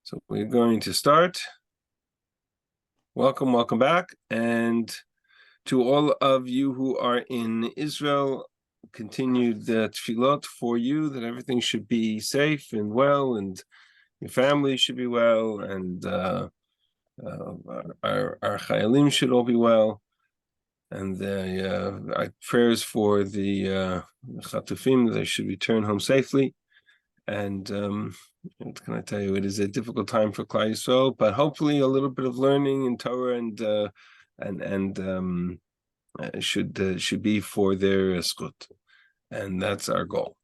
So we're going to start. Welcome back. And to all of you who are in Israel, continued tefillot for you, that everything should be safe and well, and your family should be well, and our chayalim should all be well. And our prayers for the chatufim, they should return home safely. And what can I tell you? It is a difficult time for Klal Yisrael, but hopefully a little bit of learning in Torah should be for their zchut, and that's our goal.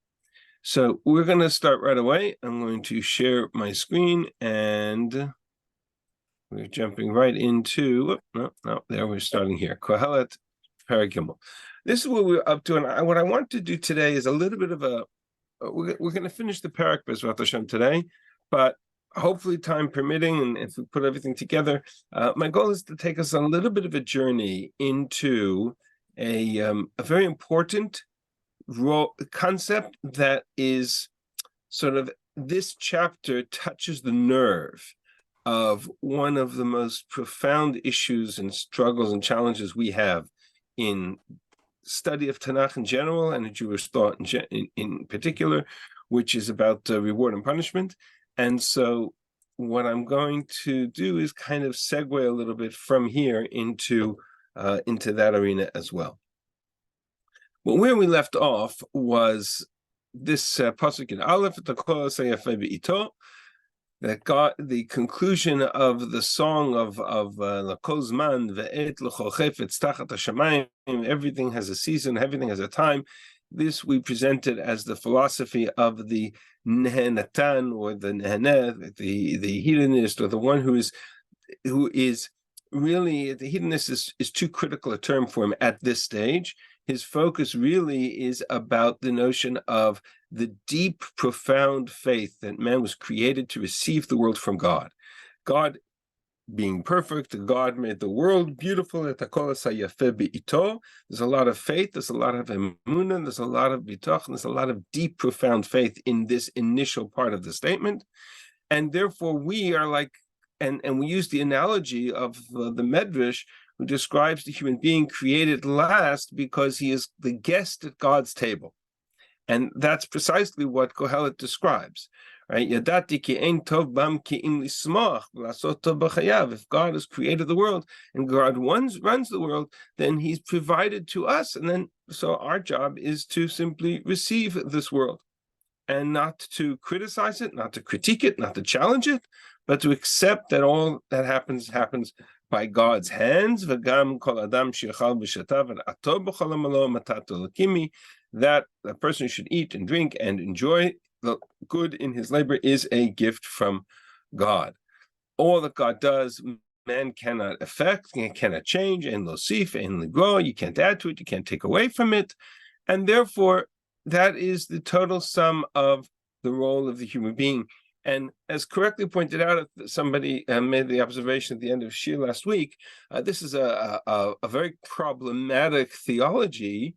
So we're going to start right away. I'm going to share my screen, and we're jumping right into. There we're starting here. KOHELET, Perek Gimel. This is what we're up to, and what I want to do today is a little bit of a. We're going to finish the parak B'ezrat Hashem today, but hopefully time permitting, and if we put everything together, my goal is to take us on a little bit of a journey into a very important concept that is sort of, this chapter touches the nerve of one of the most profound issues and struggles and challenges we have in study of Tanakh in general and Jewish thought in particular, which is about reward and punishment. And so what I'm going to do is kind of segue a little bit from here into that arena as well. Well, where we left off was this pasuk in Aleph, that God, the conclusion of the song of L'kol Zman ve'et l'chol chefetz tachat hashamayim, everything has a season, everything has a time. This we presented as the philosophy of the nehenatan, or the neheneh, the hedonist, or the one who is really, the hedonist is too critical a term for him at this stage. His focus really is about the notion of the deep, profound faith that man was created to receive the world from God. God being perfect, God made the world beautiful. There's a lot of faith, there's a lot of emunah, there's a lot of bitoch, there's a lot of deep, profound faith in this initial part of the statement. And therefore we are like, and we use the analogy of the Medrash, who describes the human being created last because he is the guest at God's table. And that's precisely what KOHELET describes, right? If God has created the world and God runs the world, then he's provided to us. And then, so our job is to simply receive this world and not to criticize it, not to critique it, not to challenge it, but to accept that all that happens by God's hands, that a person should eat and drink and enjoy the good in his labor is a gift from God. All that God does, man cannot affect, cannot change, and losif, and ligro, you can't add to it, you can't take away from it. And therefore, that is the total sum of the role of the human being. And as correctly pointed out, somebody made the observation at the end of Shir last week, this is a very problematic theology,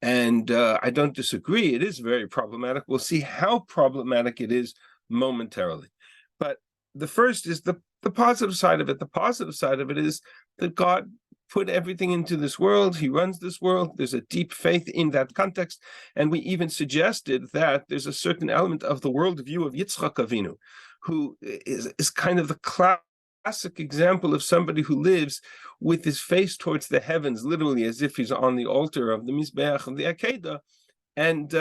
and I don't disagree. It is very problematic. We'll see how problematic it is momentarily. But the first is the positive side of it. The positive side of it is that God put everything into this world. He runs this world. There's a deep faith in that context. And we even suggested that there's a certain element of the worldview of Yitzchak Avinu, who is kind of the classic example of somebody who lives with his face towards the heavens, literally as if he's on the altar of the Mizbeach of the Akedah. And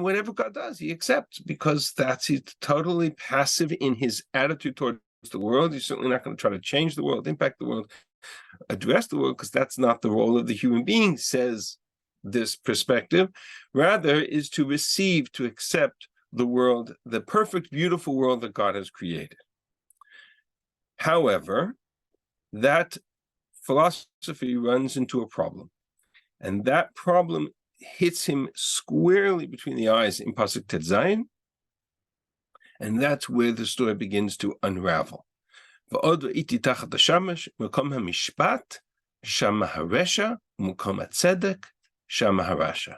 whatever God does, he accepts, because he's totally passive in his attitude towards the world. He's certainly not going to try to change the world, impact the world, address the world, because that's not the role of the human being, says this perspective. Rather is to receive, to accept the world, the perfect, beautiful world that God has created. However, that philosophy runs into a problem, and that problem hits him squarely between the eyes in Pasuk Tet Zayin, and that's where the story begins to unravel. ועוד ראיתי תחת השמש מקום המשפט, שם הרשע, ומקום הצדק, שם הרשע.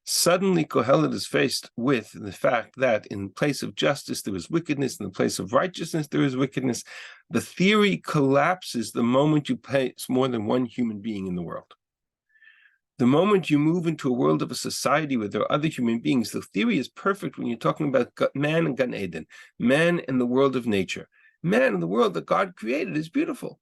Suddenly, Kohelet is faced with the fact that in place of justice, there is wickedness. In the place of righteousness, there is wickedness. The theory collapses the moment you place more than one human being in the world. The moment you move into a world of a society where there are other human beings, the theory is perfect when you're talking about man and Gan Eden, man and the world of nature. Man and the world that God created is beautiful.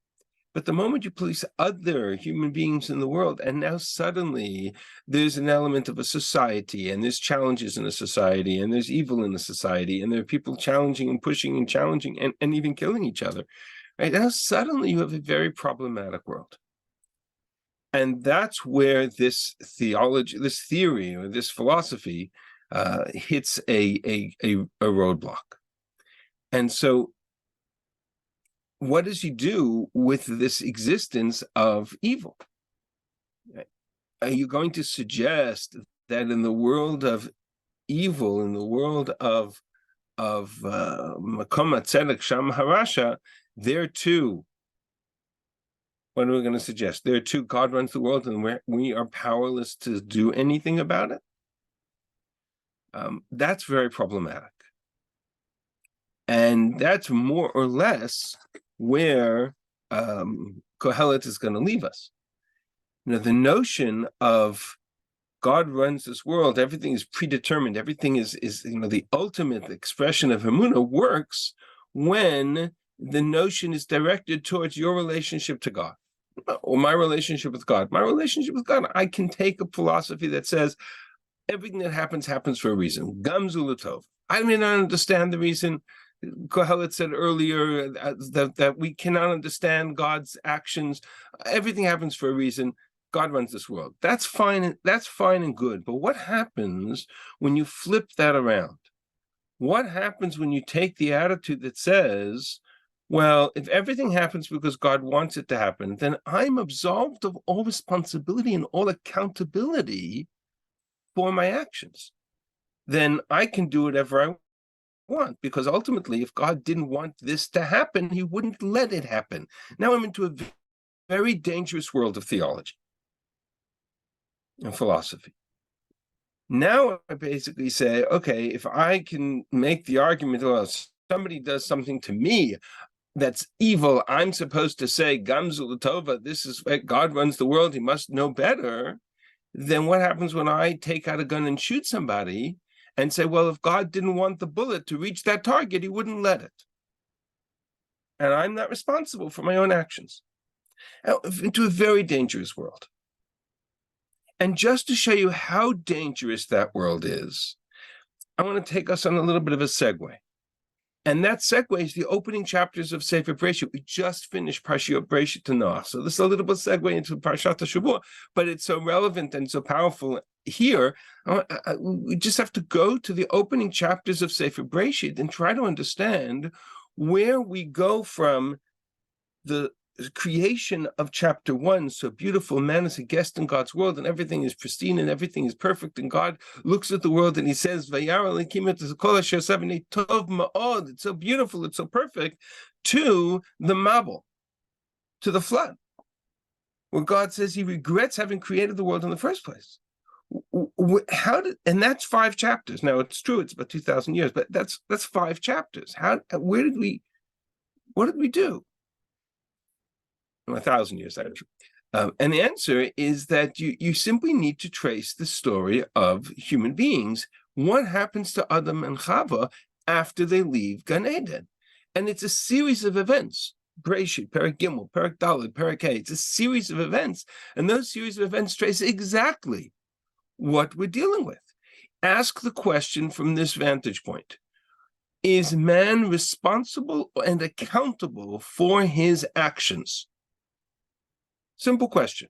But the moment you place other human beings in the world, and now suddenly there's an element of a society, and there's challenges in a society, and there's evil in the society, and there are people challenging and pushing and challenging and even killing each other. Right now, suddenly you have a very problematic world. And that's where this theology, this theory, or this philosophy hits a roadblock. And so what does he do with this existence of evil? Are you going to suggest that in the world of evil, in the world of Makom HaTzedek Sham Harasha, there too, what are we going to suggest? There too, God runs the world and we are powerless to do anything about it? That's very problematic. And that's more or less where Kohelet is going to leave us. You know, the notion of God runs this world, everything is predetermined, everything is the ultimate expression of Emunah works when the notion is directed towards your relationship to God, or my relationship with God. My relationship with God, I can take a philosophy that says everything that happens for a reason. Gamzu l'tov. I may not understand the reason. Kohelet said earlier that we cannot understand God's actions. Everything happens for a reason. God runs this world. That's fine. That's fine and good. But what happens when you flip that around? What happens when you take the attitude that says, well, if everything happens because God wants it to happen, then I'm absolved of all responsibility and all accountability for my actions. Then I can do whatever I want, because ultimately, if God didn't want this to happen, he wouldn't let it happen. Now I'm into a very dangerous world of theology and philosophy. Now I basically say, okay, if I can make the argument, well, somebody does something to me that's evil, I'm supposed to say, Gamzu l'tova, this is God runs the world, he must know better. Then what happens when I take out a gun and shoot somebody and say, well, if God didn't want the bullet to reach that target, he wouldn't let it. And I'm not responsible for my own actions. Into a very dangerous world. And just to show you how dangerous that world is, I want to take us on a little bit of a segue. And that segue is the opening chapters of Sefer Bereshit. We just finished Parshiyot Bereshit to Noach. So this is a little bit of segue into Parshat HaShavua, but it's so relevant and so powerful here. We just have to go to the opening chapters of Sefer Bereshit and try to understand where we go from the creation of chapter 1, so beautiful, man is a guest in God's world and everything is pristine and everything is perfect, and God looks at the world and he says, it's so beautiful, it's so perfect, to the Mabul, to the flood, where God says he regrets having created the world in the first place. And that's 5 chapters. Now it's true, it's about 2,000 years, but that's 5 chapters. What did we do? 1,000 years, actually. And the answer is that you simply need to trace the story of human beings. What happens to Adam and Chava after they leave Gan Eden? And it's a series of events. Bereshit, Perek Gimel, Perek Daled, Perek Hey. It's a series of events. And those series of events trace exactly what we're dealing with. Ask the question from this vantage point. Is man responsible and accountable for his actions? Simple question.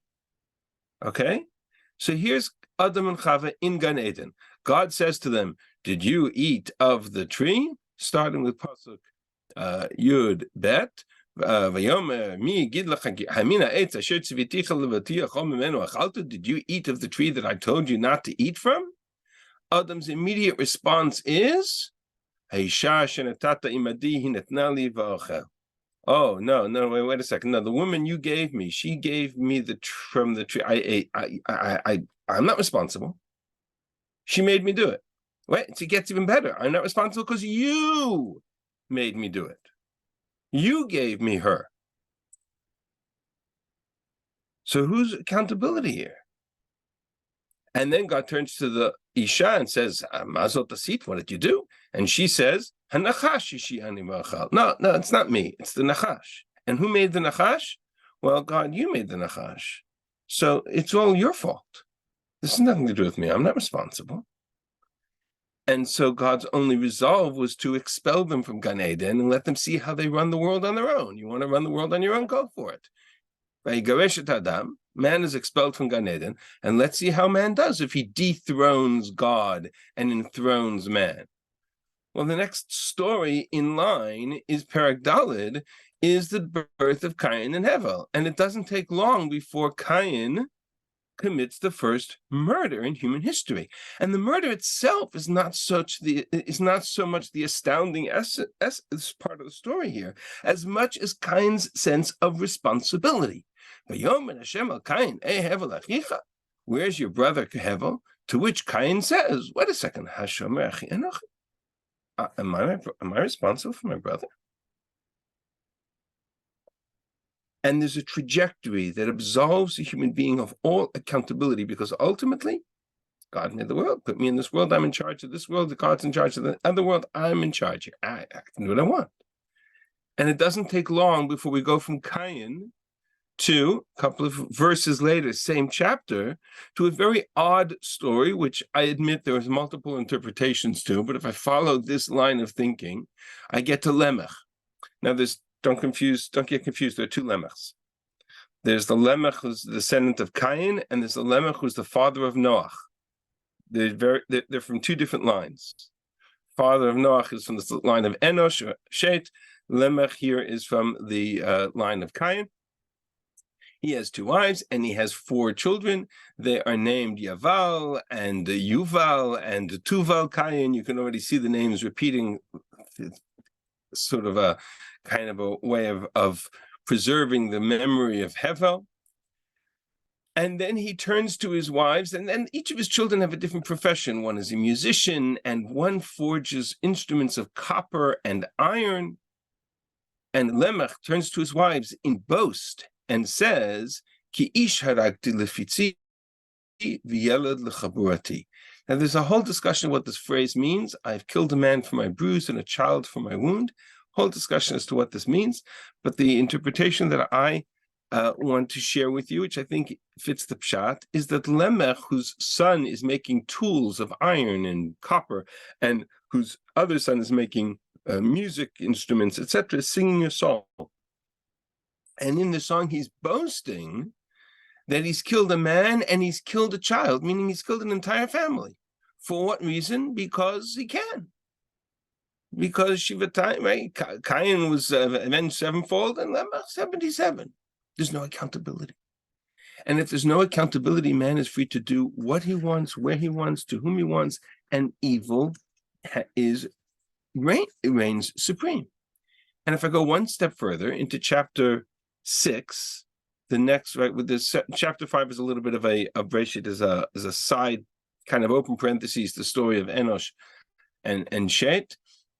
Okay? So here's Adam and Chava in Gan Eden. God says to them, did you eat of the tree? Starting with Pasuk Yud Bet. Did you eat of the tree that I told you not to eat from? Adam's immediate response is, oh, no, wait a second. No, the woman you gave me, she gave me from the tree. I ate. I'm not responsible. She made me do it. Wait, it gets even better. I'm not responsible because you made me do it. You gave me her. So whose accountability here? And then God turns to the Isha and says, Mazot Tasit, what did you do? And she says, Hanachash ishi ani ma'achal. No, it's not me. It's the Nachash. And who made the Nachash? Well, God, you made the Nachash. So it's all your fault. This has nothing to do with me. I'm not responsible. And so God's only resolve was to expel them from Gan Eden and let them see how they run the world on their own. You want to run the world on your own? Go for it. Adam, man is expelled from Gan Eden, and let's see how man does if he dethrones God and enthrones man. Well, the next story in line is Perek Daled, is the birth of Cain and Hevel. And it doesn't take long before Cain commits the first murder in human history. And the murder itself is not so much the astounding part of the story here, as much as Cain's sense of responsibility. Where's your brother Hevel? To which Cain says, wait a second, am I responsible for my brother? And there's a trajectory that absolves a human being of all accountability, because ultimately, God made the world, put me in this world, I'm in charge of this world, God's in charge of the other world, I'm in charge here. I can do what I want. And it doesn't take long before we go from Cain to, a couple of verses later, same chapter, to a very odd story, which I admit there was multiple interpretations to, but if I follow this line of thinking, I get to Lemech. Now don't get confused, there are two Lemechs. There's the Lemech who's the descendant of Cain, and there's the Lemech who's the father of Noach. They're from two different lines. Father of Noach is from the line of Enosh or Shet. Lemech here is from the line of Cain. He has two wives and he has four children. They are named Yaval and Yuval and Tuval Cain. You can already see the names repeating, sort of a kind of a way of preserving the memory of Hevel. And then he turns to his wives, and then each of his children have a different profession. One is a musician, and one forges instruments of copper and iron. And Lemech turns to his wives in boast and says, Ki ish haragti lefitzi v'yeled lechaburati. Now there's a whole discussion of what this phrase means. I've killed a man for my bruise and a child for my wound. Whole discussion as to what this means. But the interpretation that I want to share with you, which I think fits the pshat, is that Lemech, whose son is making tools of iron and copper, and whose other son is making music instruments, etc., is singing a song. And in the song, he's boasting that he's killed a man and he's killed a child, meaning he's killed an entire family. For what reason? Because he can. Because Shivatai, right? Cain was avenged sevenfold and Lemech 77. There's no accountability. And if there's no accountability, man is free to do what he wants, where he wants, to whom he wants, and evil reigns supreme. And if I go one step further into chapter 6, the next, right, with this chapter 5 is a little bit of a Breshit as a side kind of open parentheses, the story of Enosh and Shet,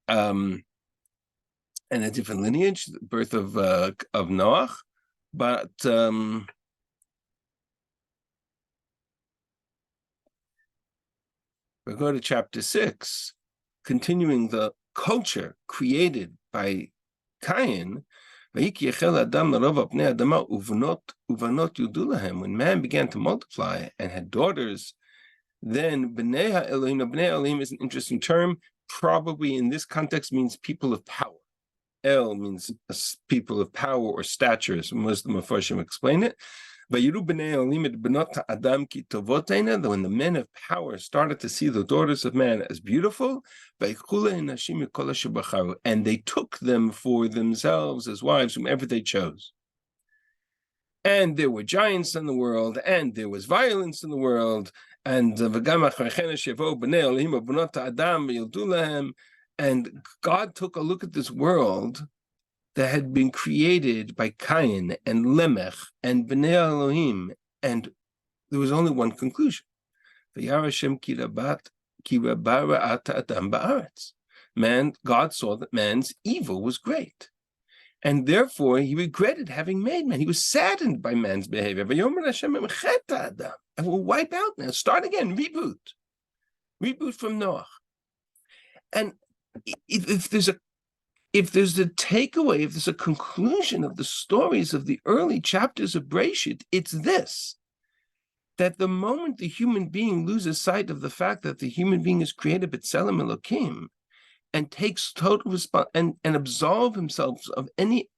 and a different lineage, the birth of Noach. But we go to chapter 6, continuing the culture created by Cain. When man began to multiply and had daughters, then Bnei Ha'elohim. Bnei Elohim is an interesting term. Probably in this context means people of power. El means people of power or stature, as most of the Mepharshim explain it. When the men of power started to see the daughters of man as beautiful, and they took them for themselves as wives, whomever they chose. And there were giants in the world, and there was violence in the world, and God took a look at this world that had been created by Cain and Lemech and Bnei Elohim, and there was only one conclusion. Man, God saw that man's evil was great, and therefore he regretted having made man. He was saddened by man's behavior. I will wipe out now, start again, reboot from Noah. And if there's a takeaway, if there's a conclusion of the stories of the early chapters of Breshit, it's this: that the moment the human being loses sight of the fact that the human being is created b'tselem Elokim, and takes total and absolve himself of any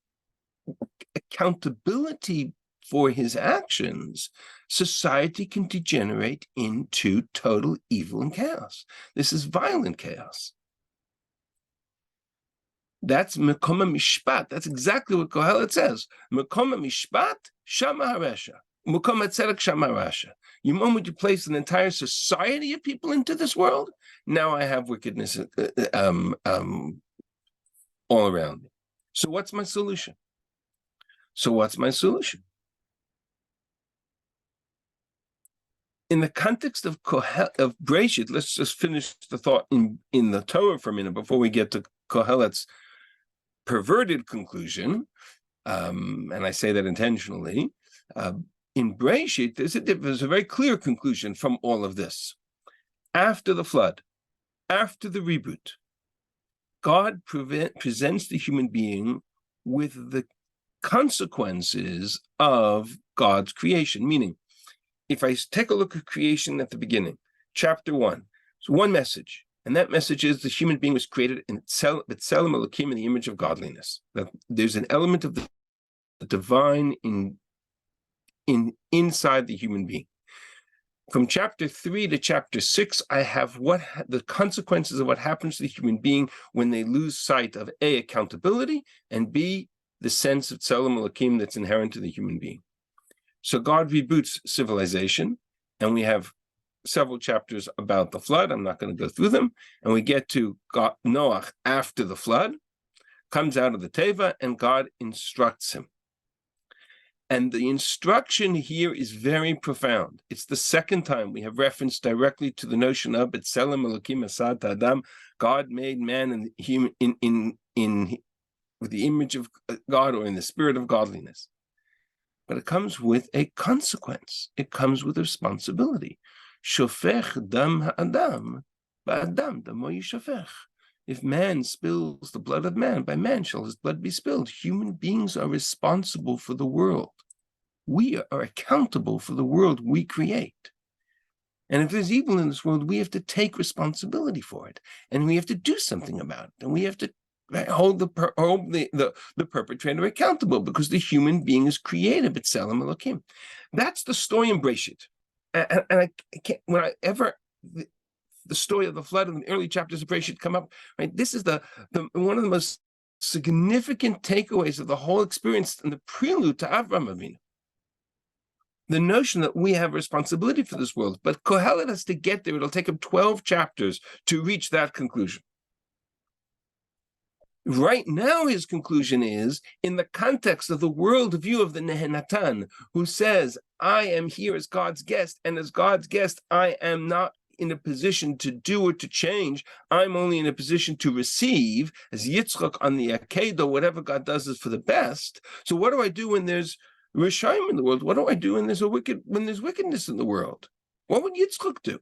accountability for his actions, society can degenerate into total evil and chaos. This is violent chaos. That's Mekoma Mishpat. That's exactly what Kohelet says. Mekoma Mishpat, Shama Haresha. Mekoma Tzedek, Shama Haresha. The moment you place an entire society of people into this world, now I have wickedness all around me. So what's my solution? In the context of Breshit, let's just finish the thought in the Torah for a minute before we get to Kohelet's perverted conclusion, and I say that intentionally. In Breshit, there's a very clear conclusion from all of this. After the flood, after the reboot, God presents the human being with the consequences of God's creation. Meaning, if I take a look at creation at the beginning, chapter 1, it's one message. And that message is the human being was created in B'Tselem Elokim, in the image of godliness. That there's an element of the divine inside the human being. From chapter 3 to chapter 6, I have the consequences of what happens to the human being when they lose sight of A, accountability, and B, the sense of Tselem Elokim that's inherent to the human being. So God reboots civilization, and we have several chapters about the flood. I'm not going to go through them. And we get to Noah after the flood, comes out of the Teva, and God instructs him. And the instruction here is very profound. It's the second time we have reference directly to the notion of B'Tselem Elokim Asad Adam. God made man and human with the image of God, or in the spirit of godliness. But it comes with a consequence. It comes with a responsibility. Shofech dam ha'adam, ba'adam damo yishofech. If man spills the blood of man, by man shall his blood be spilled. Human beings are responsible for the world. We are accountable for the world we create. And if there's evil in this world, we have to take responsibility for it. And we have to do something about it. And we have to hold the perpetrator accountable, because the human being is created B'Tselem Elokim. That's the story in Breshit. And I can't, the story of the flood and the early chapters of Breshit come up, right? This is the one of the most significant takeaways of the whole experience and the prelude to Avraham Avinu. The notion that we have responsibility for this world, but Kohelet has to get there. It'll take him 12 chapters to reach that conclusion. Right now, his conclusion is in the context of the worldview of the Nehenatan, who says, I am here as God's guest, and as God's guest, I am not in a position to do or to change. I'm only in a position to receive, as Yitzchak on the Akedah, whatever God does is for the best. So what do I do when there's Rishaim in the world? What do I do when there's wickedness in the world? What would Yitzchak do?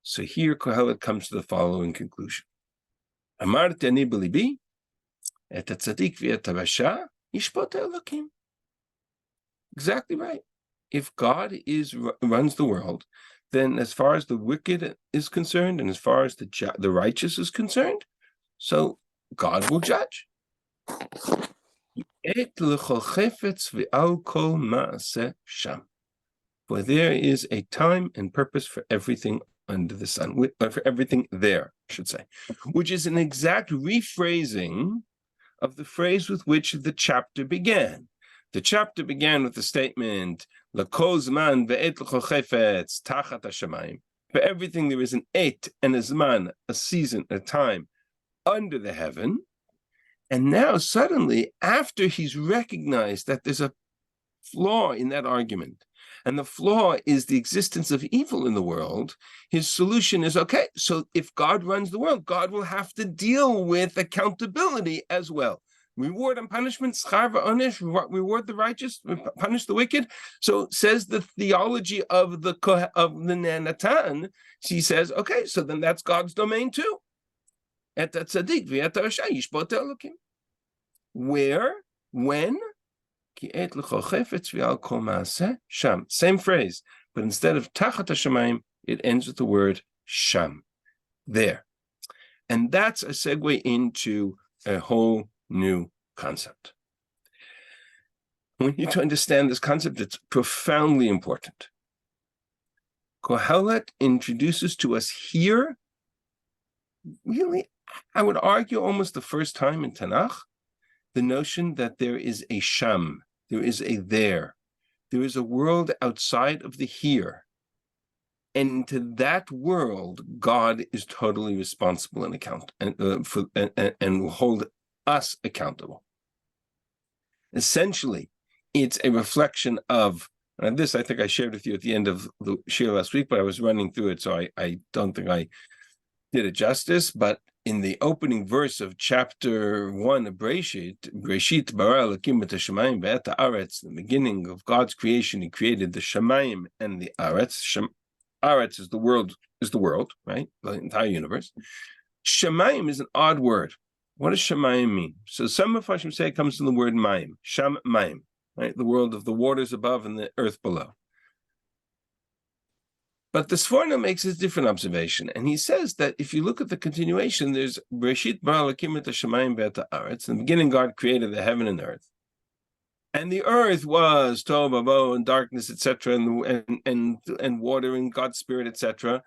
So here Kohelet comes to the following conclusion. Amarti ani b'libi, et hatzadik v'et harasha yishpot Elokim. Exactly right. If God runs the world, then as far as the wicked is concerned, and as far as the righteous is concerned, so God will judge. For there is a time and purpose for everything under the sun, for everything there, I should say, which is an exact rephrasing of the phrase with which the chapter began. The chapter began with the statement, L'kol zman ve'et l'chol chefetz tachat hashamayim. For everything there is an et and a zman, a season, a time, under the heaven. And now suddenly, after he's recognized that there's a flaw in that argument, and the flaw is the existence of evil in the world, his solution is, okay, so if God runs the world, God will have to deal with accountability as well. Reward and punishment, schar v'onish, reward the righteous, punish the wicked. So says the theology of the Natan. She says, okay, so then that's God's domain too. Et tzaddik v'et rasha yishpot elokim. Where, when? Same phrase, but instead of tachat hashamayim, it ends with the word sham. There, and that's a segue into a whole new concept. We need to understand this concept. It's profoundly important. Kohelet introduces to us here, really, I would argue almost the first time in Tanakh, the notion that there is a sham, there is a there is a world outside of the here. And to that world, God is totally responsible and and will hold us accountable. Essentially, it's a reflection of, and this I think I shared with you at the end of the shir last week, but I was running through it, so I don't think I did it justice, but in the opening verse of chapter 1 of Breshit bara Elokim et hashamayim ve'et haaretz, the beginning of God's creation, He created the shamayim and the aretz. Aretz is the world, right? The entire universe. Shamayim is an odd word. What does shamayim mean? So some of Hashem say it comes from the word mayim, sham mayim, right? The world of the waters above and the earth below. But the Sforno makes a different observation, and he says that if you look at the continuation, there's Bereshit bara Elokim et hashamayim ve'et haaretz. In the beginning, God created the heaven and earth, and the earth was tohu vavohu and darkness, etc., and water and God's spirit, etc.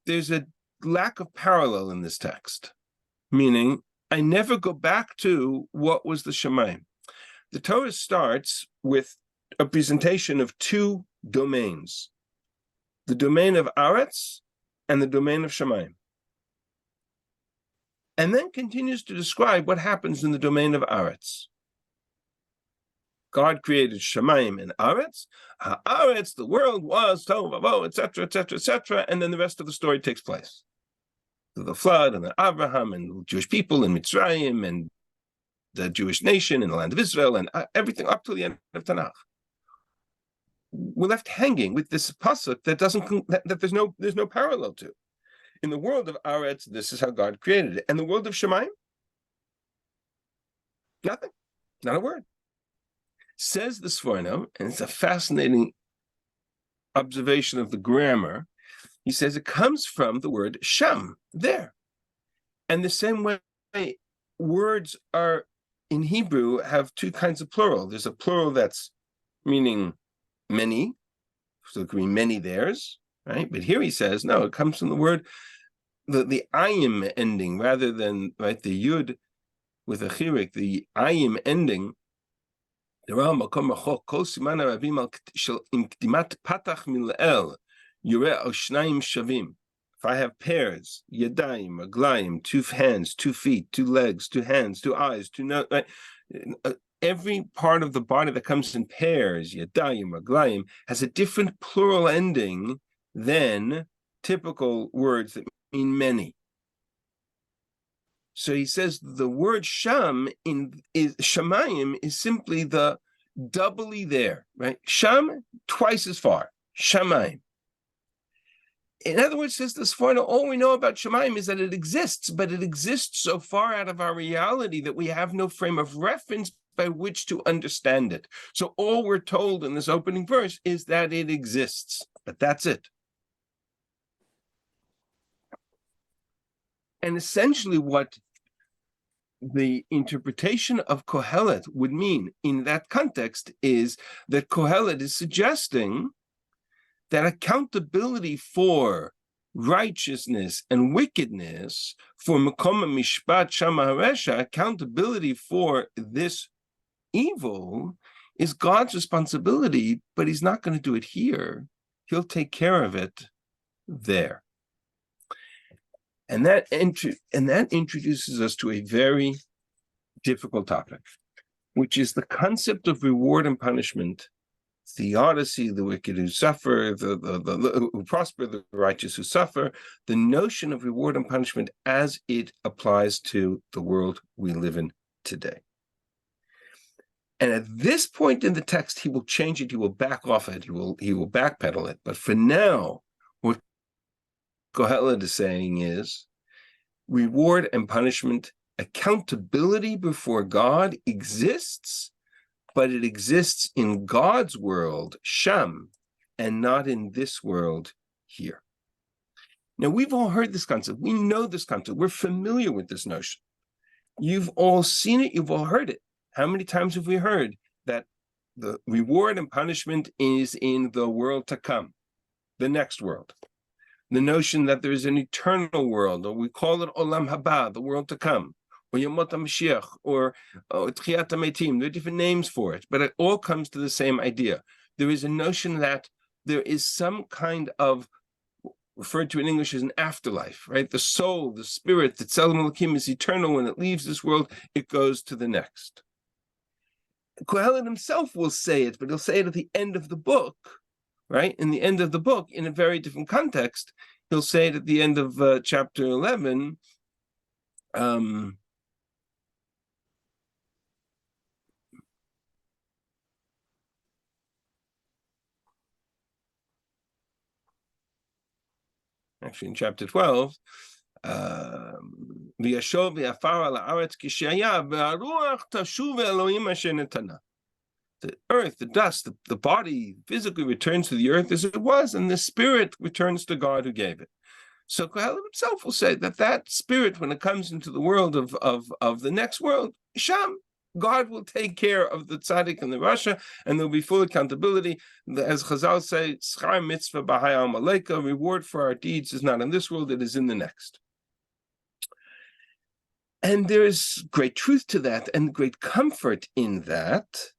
There's a lack of parallel in this text, meaning I never go back to what was the shamayim. The Torah starts with a presentation of two domains: the domain of Aretz and the domain of Shamayim. And then continues to describe what happens in the domain of Aretz. God created Shamayim and Aretz. Haaretz, the world was tohu vavohu, etc., etc., etc., and then the rest of the story takes place. The flood and the Abraham and the Jewish people in Mitzrayim and the Jewish nation in the land of Israel and everything up to the end of Tanakh. We're left hanging with this pasuk that there's no parallel to. In the world of Aretz, this is how God created it, and the world of Shamayim, nothing, not a word. Says the Sforno, and it's a fascinating observation of the grammar. He says it comes from the word sham, there, and the same way words are in Hebrew have two kinds of plural. There's a plural that's meaning many, so it could be many theirs, right? But here he says, no, it comes from the word, the ayim ending, rather than, right, the yud with a chirik, the ayim ending. If I have pairs, yadayim, aglayim, 2 hands, 2 feet, 2 legs, 2 hands, 2 eyes, 2 nose, right? Every part of the body that comes in pairs, yadayim, aglayim, has a different plural ending than typical words that mean many. So he says the word sham shamayim is simply the doubly there, right? Sham, twice as far, shamayim. In other words, says this Sforno, all we know about shamayim is that it exists, but it exists so far out of our reality that we have no frame of reference by which to understand it. So all we're told in this opening verse is that it exists, but that's it. And essentially what the interpretation of Kohelet would mean in that context is that Kohelet is suggesting that accountability for righteousness and wickedness, for Makom Mishpat Shama Haresha, accountability for this evil is God's responsibility, but he's not going to do it here. He'll take care of it there. And that introduces us to a very difficult topic, which is the concept of reward and punishment theodicy, the wicked who suffer, the who prosper, the righteous who suffer, the notion of reward and punishment as it applies to the world we live in today. And at this point in the text, he will change it, he will back off it, he will backpedal it. But for now, what Kohelet is saying is reward and punishment, accountability before God exists, but it exists in God's world, Sham, and not in this world here. Now, we've all heard this concept. We know this concept. We're familiar with this notion. You've all seen it. You've all heard it. How many times have we heard that the reward and punishment is in the world to come, the next world? The notion that there is an eternal world, or we call it Olam Haba, the world to come, or Yemot HaMashiach, or Tchiyat HaMetim. There are different names for it, but it all comes to the same idea. There is a notion that there is some kind of, referred to in English as an afterlife, right? The soul, the spirit, the Tzelem Elokim is eternal. When it leaves this world, it goes to the next. Kohelet himself will say it, but he'll say it at the end of the book, right? In the end of the book, in a very different context. He'll say it at the end of chapter 11. Actually, in chapter 12, the earth, the dust, the body physically returns to the earth as it was, and the spirit returns to God who gave it. So Kohelet himself will say that spirit, when it comes into the world of the next world, Sham, God will take care of the tzaddik and the rasha, and there'll be full accountability. As Chazal say, schar mitzvah b'hayam aleika, reward for our deeds is not in this world, it is in the next. And there is great truth to that and great comfort in that.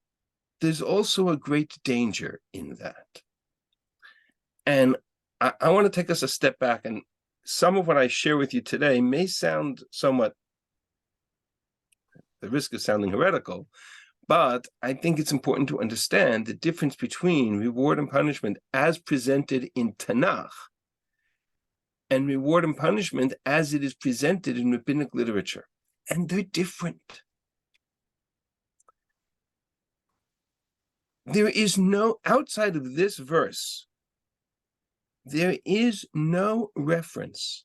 There's also a great danger in that. And I want to take us a step back, and some of what I share with you today may sound somewhat, the risk of sounding heretical, but I think it's important to understand the difference between reward and punishment as presented in Tanakh and reward and punishment as it is presented in rabbinic literature. And they're different. There is no, outside of this verse, there is no reference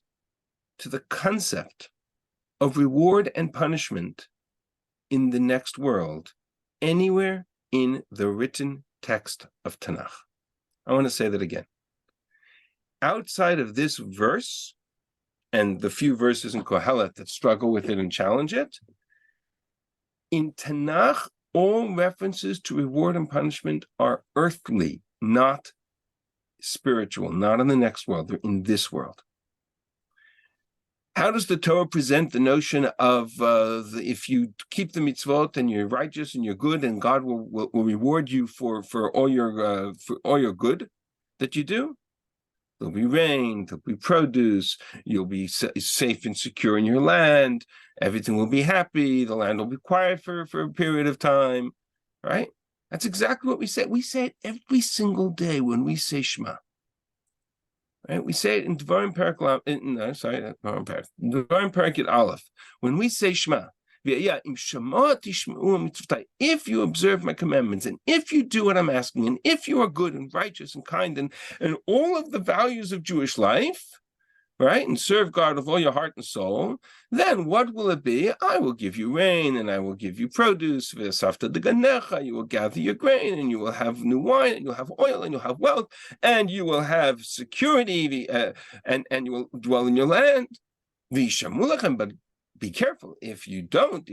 to the concept of reward and punishment in the next world anywhere in the written text of Tanakh. I want to say that again. Outside of this verse and the few verses in Kohelet that struggle with it and challenge it, in Tanakh, all references to reward and punishment are earthly, not spiritual, not in the next world, they're in this world. How does the Torah present the notion of if you keep the mitzvot and you're righteous and you're good, and God will reward you for all your good that you do? There'll be rain, there'll be produce, you'll be safe and secure in your land, everything will be happy, the land will be quiet for a period of time, right? That's exactly what we say. We say it every single day when we say Shema. Right? We say it in Devarim Parak Aleph. When we say Shema, if you observe my commandments, and if you do what I'm asking, and if you are good and righteous and kind, and all of the values of Jewish life, right, and serve God with all your heart and soul, then what will it be? I will give you rain, and I will give you produce. You will gather your grain, and you will have new wine, and you'll have oil, and you'll have wealth, and you will have security, and you will dwell in your land. But be careful if you don't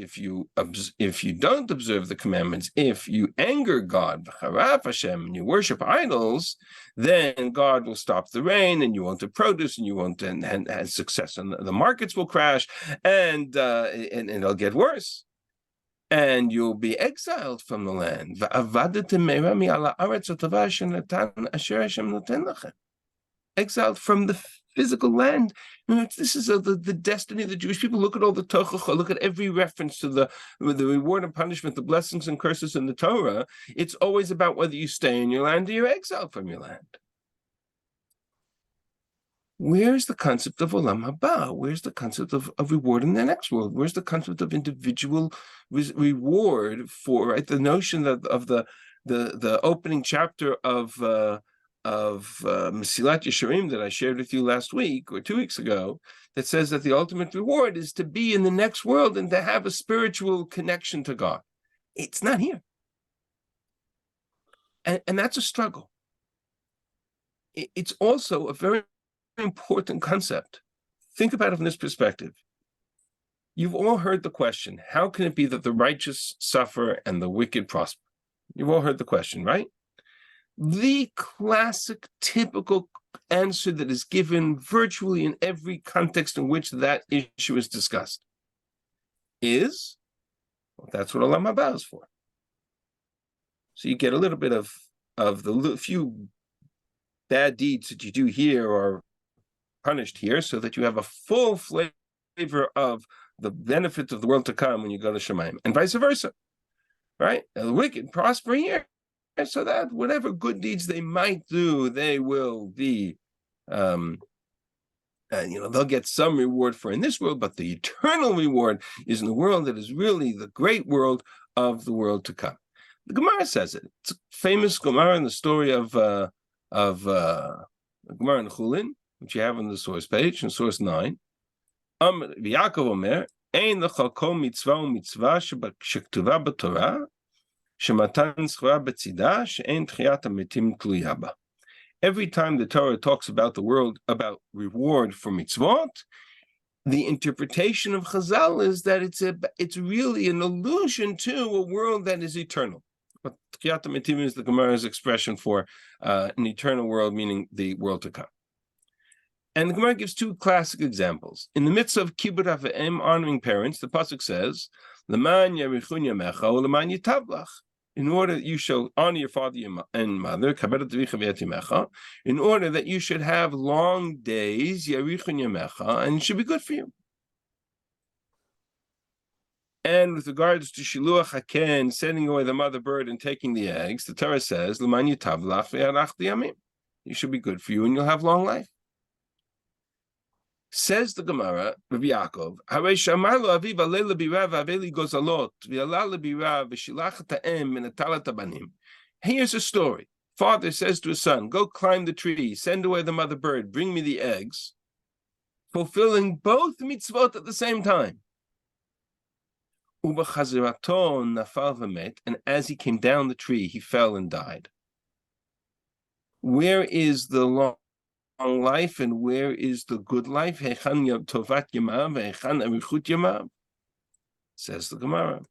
observe the commandments, if you anger God, and you worship idols, then God will stop the rain, and you won't have produce, and you won't have success, and the markets will crash, and it'll get worse, and you'll be exiled from the land. Exiled from the physical land. This is the destiny of the Jewish people. Look at all the Tochacha, look at every reference to the reward and punishment, the blessings and curses in the Torah. It's always about whether you stay in your land or you're exiled from your land. Where's the concept of Olam Haba? Where's the concept of reward in the next world? Where's the concept of individual reward for, right? The notion of the opening chapter of Mesilat Yesharim that I shared with you last week or 2 weeks ago, that says that the ultimate reward is to be in the next world and to have a spiritual connection to God. It's not here. And that's a struggle. It's also a very important concept. Think about it from this perspective. You've all heard the question, how can it be that the righteous suffer and the wicked prosper? You've all heard the question, right? The classic, typical answer that is given virtually in every context in which that issue is discussed is, well, that's what Olam Haba is for. So you get a little bit of the few bad deeds that you do here or punished here, so that you have a full flavor of the benefits of the world to come when you go to Shemaim, and vice versa, right? And the wicked prosper here, so that whatever good deeds they might do, they will be, they'll get some reward for in this world, but the eternal reward is in the world that is really the great world of the world to come. The Gemara says it. It's a famous Gemara in the story of Gemara in Chulin, which you have on the source page, in source 9. Yaakov Omer, Ein lecha kol mitzvah u'mitzvah shektuva b'Torah, shematan schara b'tzida, she'ein tchiyat hametim tluya ba. Every time the Torah talks about the world, about reward for mitzvot, the interpretation of Chazal is that it's really an allusion to a world that is eternal. But tchiyat hametim is the Gemara's expression for an eternal world, meaning the world to come. And the Gemara gives 2 classic examples. In the midst of Kibbud Avim, honoring parents, the pasuk says, "Leman yarichun yamecha u'leman yitablach." In order that you shall honor your father and mother, in order that you should have long days, yarichun yamecha, and it should be good for you. And with regards to shiluach haken, sending away the mother bird and taking the eggs, the Torah says, "Leman yitablach ve'arach liyamim." It should be good for you, and you'll have long life. Says the Gemara, Rabbi Yaakov, Harei shamar lo aviv alei lebirav aveli gozalot v'ala lebirav v'shilach ta'em minatalat abanim. Here's a story. Father says to his son, go climb the tree, send away the mother bird, bring me the eggs, fulfilling both mitzvot at the same time. Ubachazirato nafal v'met, and as he came down the tree, he fell and died. Where is the long life and where is the good life? Tovat yamav, arichut yamav. Says the Gemara,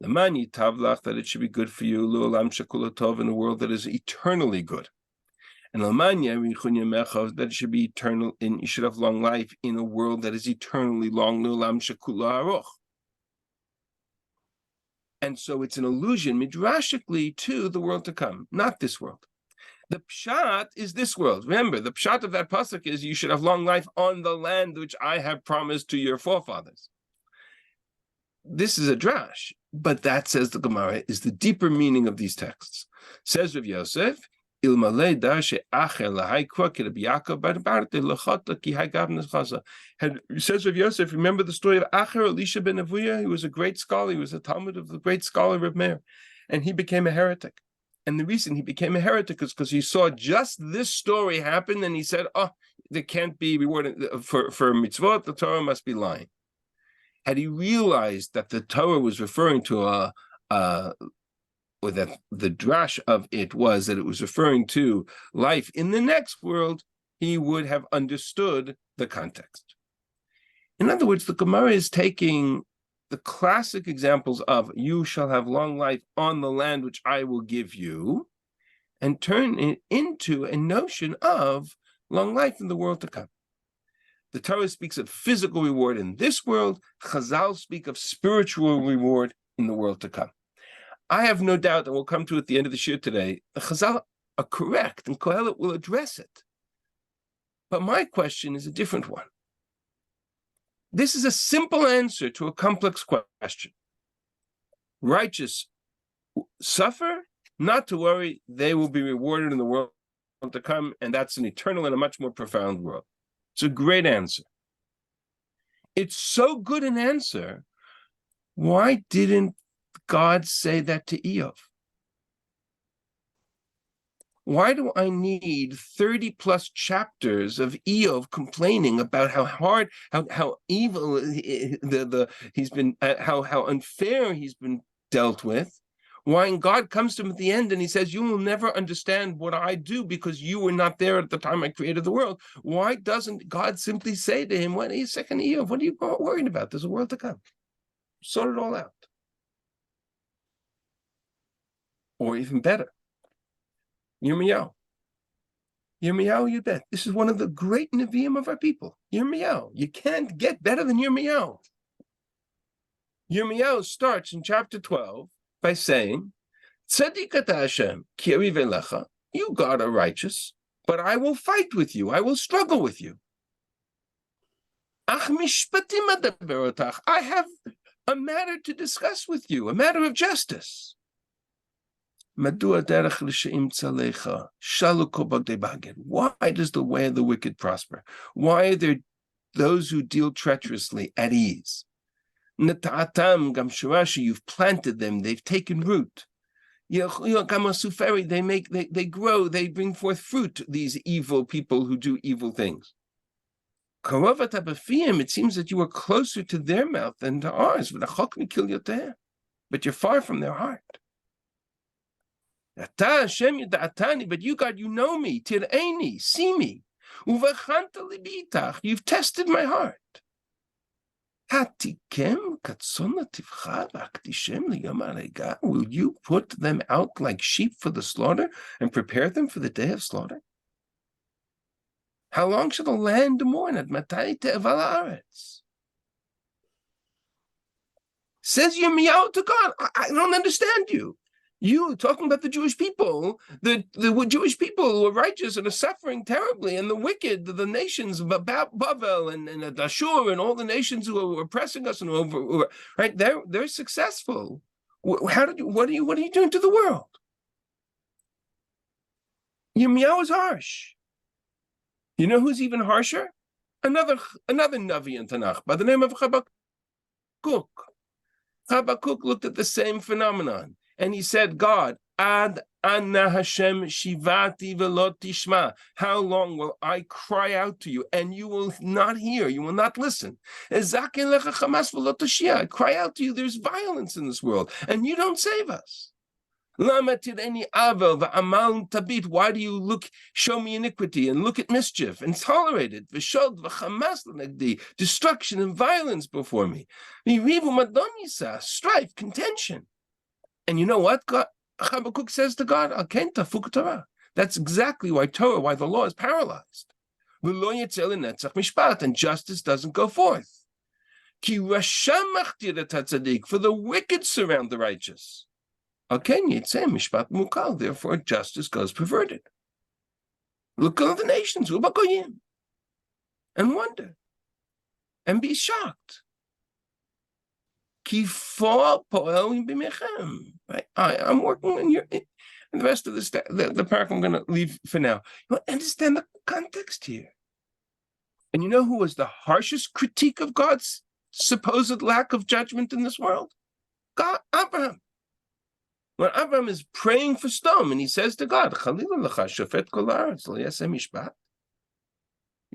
Leman yitavlach, that it should be good for you, l'olam shekula tov, in a world that is eternally good. And Leman yarichun yamecha, that it should be eternal, and you should have long life in a world that is eternally long, l'olam shekula aroch. And so it's an allusion midrashically to the world to come, not this world. The pshat is this world. Remember, the pshat of that pasuk is you should have long life on the land which I have promised to your forefathers. This is a drash, but that, says the Gemara, is the deeper meaning of these texts. Says Rav Yosef, Ilmalei darshe acher lahai kroket Rabbi Yaakov barbarte lechota ki hagav neschaza. Says Rav Yosef, remember the story of Acher Elisha ben Avuya? He was a great scholar. He was a Talmud of the great scholar Reb Meir, and he became a heretic. And the reason he became a heretic is because he saw just this story happen, and he said, oh, there can't be reward for mitzvot, the Torah must be lying. Had he realized that the Torah was referring to or that the drash of it was that it was referring to life in the next world, he would have understood the context. In other words, the Gemara is taking the classic examples of you shall have long life on the land which I will give you, and turn it into a notion of long life in the world to come. The Torah speaks of physical reward in this world. Chazal speak of spiritual reward in the world to come. I have no doubt, and we'll come to it at the end of the shir today, the Chazal are correct, and Kohelet will address it. But my question is a different one. This is a simple answer to a complex question. Righteous suffer, not to worry, they will be rewarded in the world to come, and that's an eternal and a much more profound world. It's a great answer. It's so good an answer. Why didn't God say that to Eov? Why do I need 30 plus chapters of Eov complaining about how hard, how evil he's been, how unfair he's been dealt with? Why God comes to him at the end and he says, you will never understand what I do because you were not there at the time I created the world. Why doesn't God simply say to him, wait a second, Eov, what are you worried about? There's a world to come. Sort it all out. Or even better, Yirmiyahu, you bet. This is one of the great Nevi'im of our people. Yirmiyahu. You can't get better than Yirmiyahu. Yirmiyahu starts in chapter 12 by saying, Tzaddik ata Hashem, ki ariv elecha, you God are righteous, but I will fight with you. I will struggle with you. Ach mishpatim adaber otach. I have a matter to discuss with you, a matter of justice. Why does the way of the wicked prosper? Why are there those who deal treacherously at ease? You've planted them, they've taken root. They grow, they bring forth fruit, these evil people who do evil things. It seems that you are closer to their mouth than to ours, but you're far from their heart. But you, God, you know me. Tir'eni, see me. You've tested my heart. Will you put them out like sheep for the slaughter and prepare them for the day of slaughter? How long shall the land mourn at Matai te'eval haaretz? Says Yirmiyahu to God, I don't understand you. You talking about the Jewish people, the Jewish people who are righteous and are suffering terribly, and the wicked, the nations of Babel and Ashur and all the nations who are oppressing us and over, right? They're successful. What are you doing to the world? Yirmiyahu is harsh. You know who's even harsher? Another Navi in Tanakh by the name of Habakkuk. Habakkuk looked at the same phenomenon. And he said, God, Ad Anna Hashem Shivati Velot Tishma. How long will I cry out to you and you will not hear, you will not listen? I cry out to you, there's violence in this world, and you don't save us. Why do you show me iniquity and look at mischief and tolerate it? Destruction and violence before me. Strife, contention. And you know what? Habakkuk says to God, that's exactly why the law is paralyzed. And justice doesn't go forth. For the wicked surround the righteous. Therefore justice goes perverted. Look at the nations, and wonder, and be shocked. Right? I'm working on your, and the rest of the paragraph I'm going to leave for now. You understand the context here. And you know who was the harshest critique of God's supposed lack of judgment in this world? God, Abraham. When Abraham is praying for storm, and he says to God, you're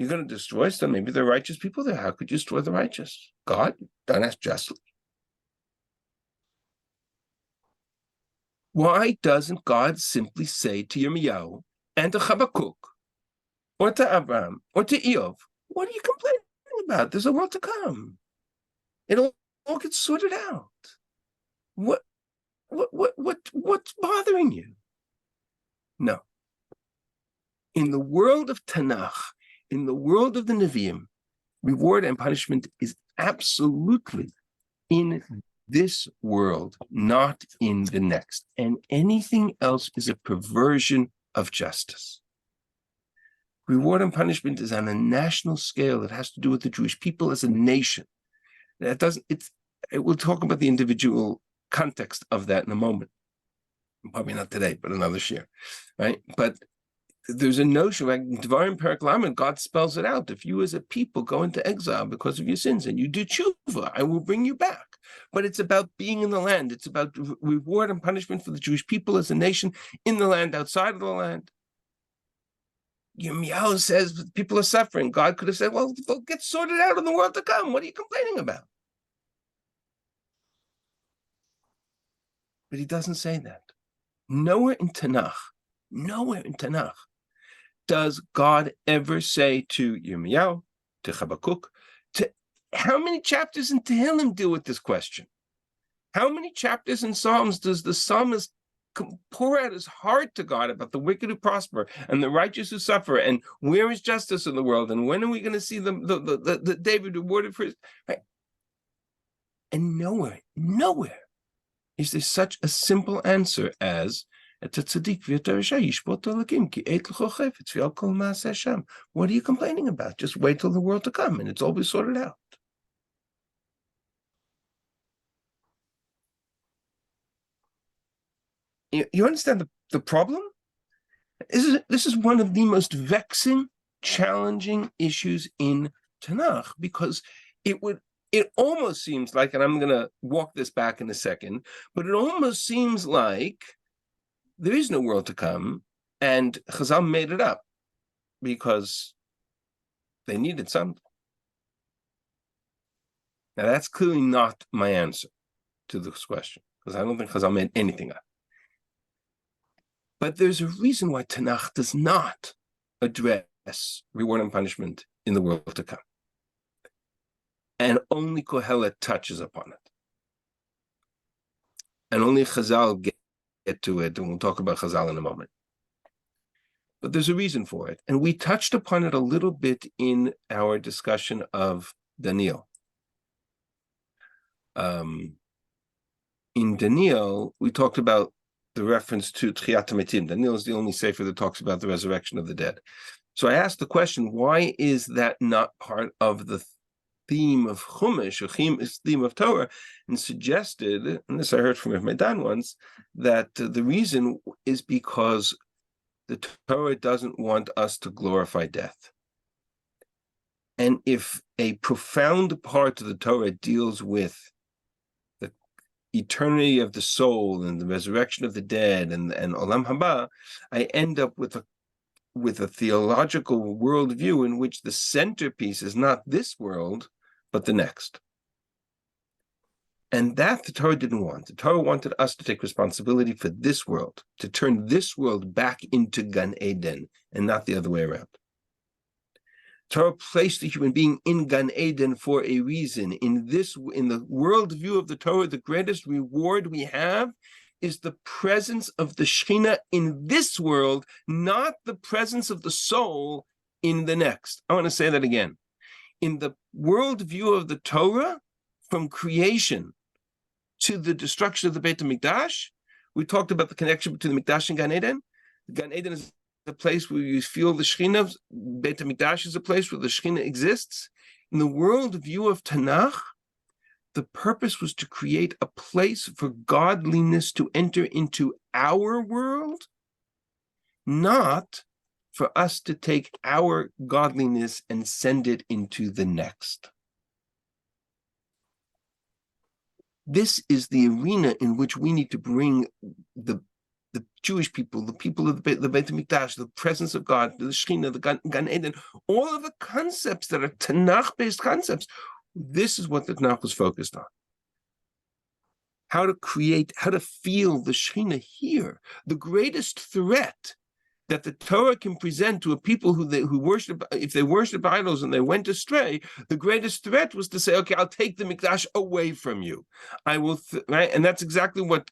going to destroy some, maybe they're righteous people there. How could you destroy the righteous? God, don't ask justly. Why doesn't God simply say to Yirmiyahu and to Habakkuk, or to Abraham, or to Eov, what are you complaining about? There's a world to come. It'll all get sorted out. What's bothering you? No. In the world of Tanakh, in the world of the Nevi'im, reward and punishment is absolutely in this world, not in the next. And anything else is a perversion of justice. Reward and punishment is on a national scale. It has to do with the Jewish people as a nation. We'll talk about the individual context of that in a moment. Probably not today, but another year, right? But there's a notion, like Devarim Perek Lamed, God spells it out. If you as a people go into exile because of your sins and you do tshuva, I will bring you back. But it's about being in the land. It's about reward and punishment for the Jewish people as a nation in the land, outside of the land. Yirmiyahu says people are suffering. God could have said, well, they'll get sorted out in the world to come. What are you complaining about? But he doesn't say that. Nowhere in Tanakh does God ever say to Yirmiyahu, to Habakkuk, how many chapters in Tehillim deal with this question? How many chapters in Psalms does the psalmist pour out his heart to God about the wicked who prosper and the righteous who suffer, and where is justice in the world, and when are we going to see the David rewarded for his right? And nowhere is there such a simple answer as what are you complaining about? Just wait till the world to come and it's all be sorted out. You understand the problem? This is one of the most vexing, challenging issues in Tanakh, because it almost seems like, and I'm going to walk this back in a second, but it almost seems like there is no world to come, and Chazal made it up because they needed something. Now, that's clearly not my answer to this question, because I don't think Chazal made anything up. But there's a reason why Tanakh does not address reward and punishment in the world to come. And only Kohelet touches upon it. And only Chazal get to it, and we'll talk about Chazal in a moment. But there's a reason for it. And we touched upon it a little bit in our discussion of Daniel. In Daniel, we talked about the reference to Tchiyat HaMetim. Daniel is the only sefer that talks about the resurrection of the dead. So I asked the question, why is that not part of the theme of Chumash, or theme of Torah, and suggested, and this I heard from Rav Meidan once, that the reason is because the Torah doesn't want us to glorify death. And if a profound part of the Torah deals with the eternity of the soul and the resurrection of the dead and Olam Haba, I end up with a theological worldview in which the centerpiece is not this world, but the next. And that the Torah didn't want. The Torah wanted us to take responsibility for this world, to turn this world back into Gan Eden, and not the other way around. Torah placed the human being in Gan Eden for a reason. In the worldview of the Torah, the greatest reward we have is the presence of the Shekhinah in this world, not the presence of the soul in the next. I want to say that again. In the worldview of the Torah, from creation to the destruction of the Beit HaMikdash, we talked about the connection between the Mikdash and Gan Eden. Gan Eden is the place where you feel the Shekhinah. Beit HaMikdash is a place where the Shekhinah exists. In the worldview of Tanakh, the purpose was to create a place for godliness to enter into our world, not for us to take our godliness and send it into the next. This is the arena in which we need to bring the Jewish people, the people of the Beit HaMikdash, the presence of God, the Shekhinah, the Gan Eden, all of the concepts that are Tanakh-based concepts. This is what the Tanakh was focused on. How to feel the Shekhinah here. The greatest threat that the Torah can present to a people who worship, if they worship idols and they went astray, the greatest threat was to say, okay, I'll take the Mikdash away from you. I will, right? And that's exactly what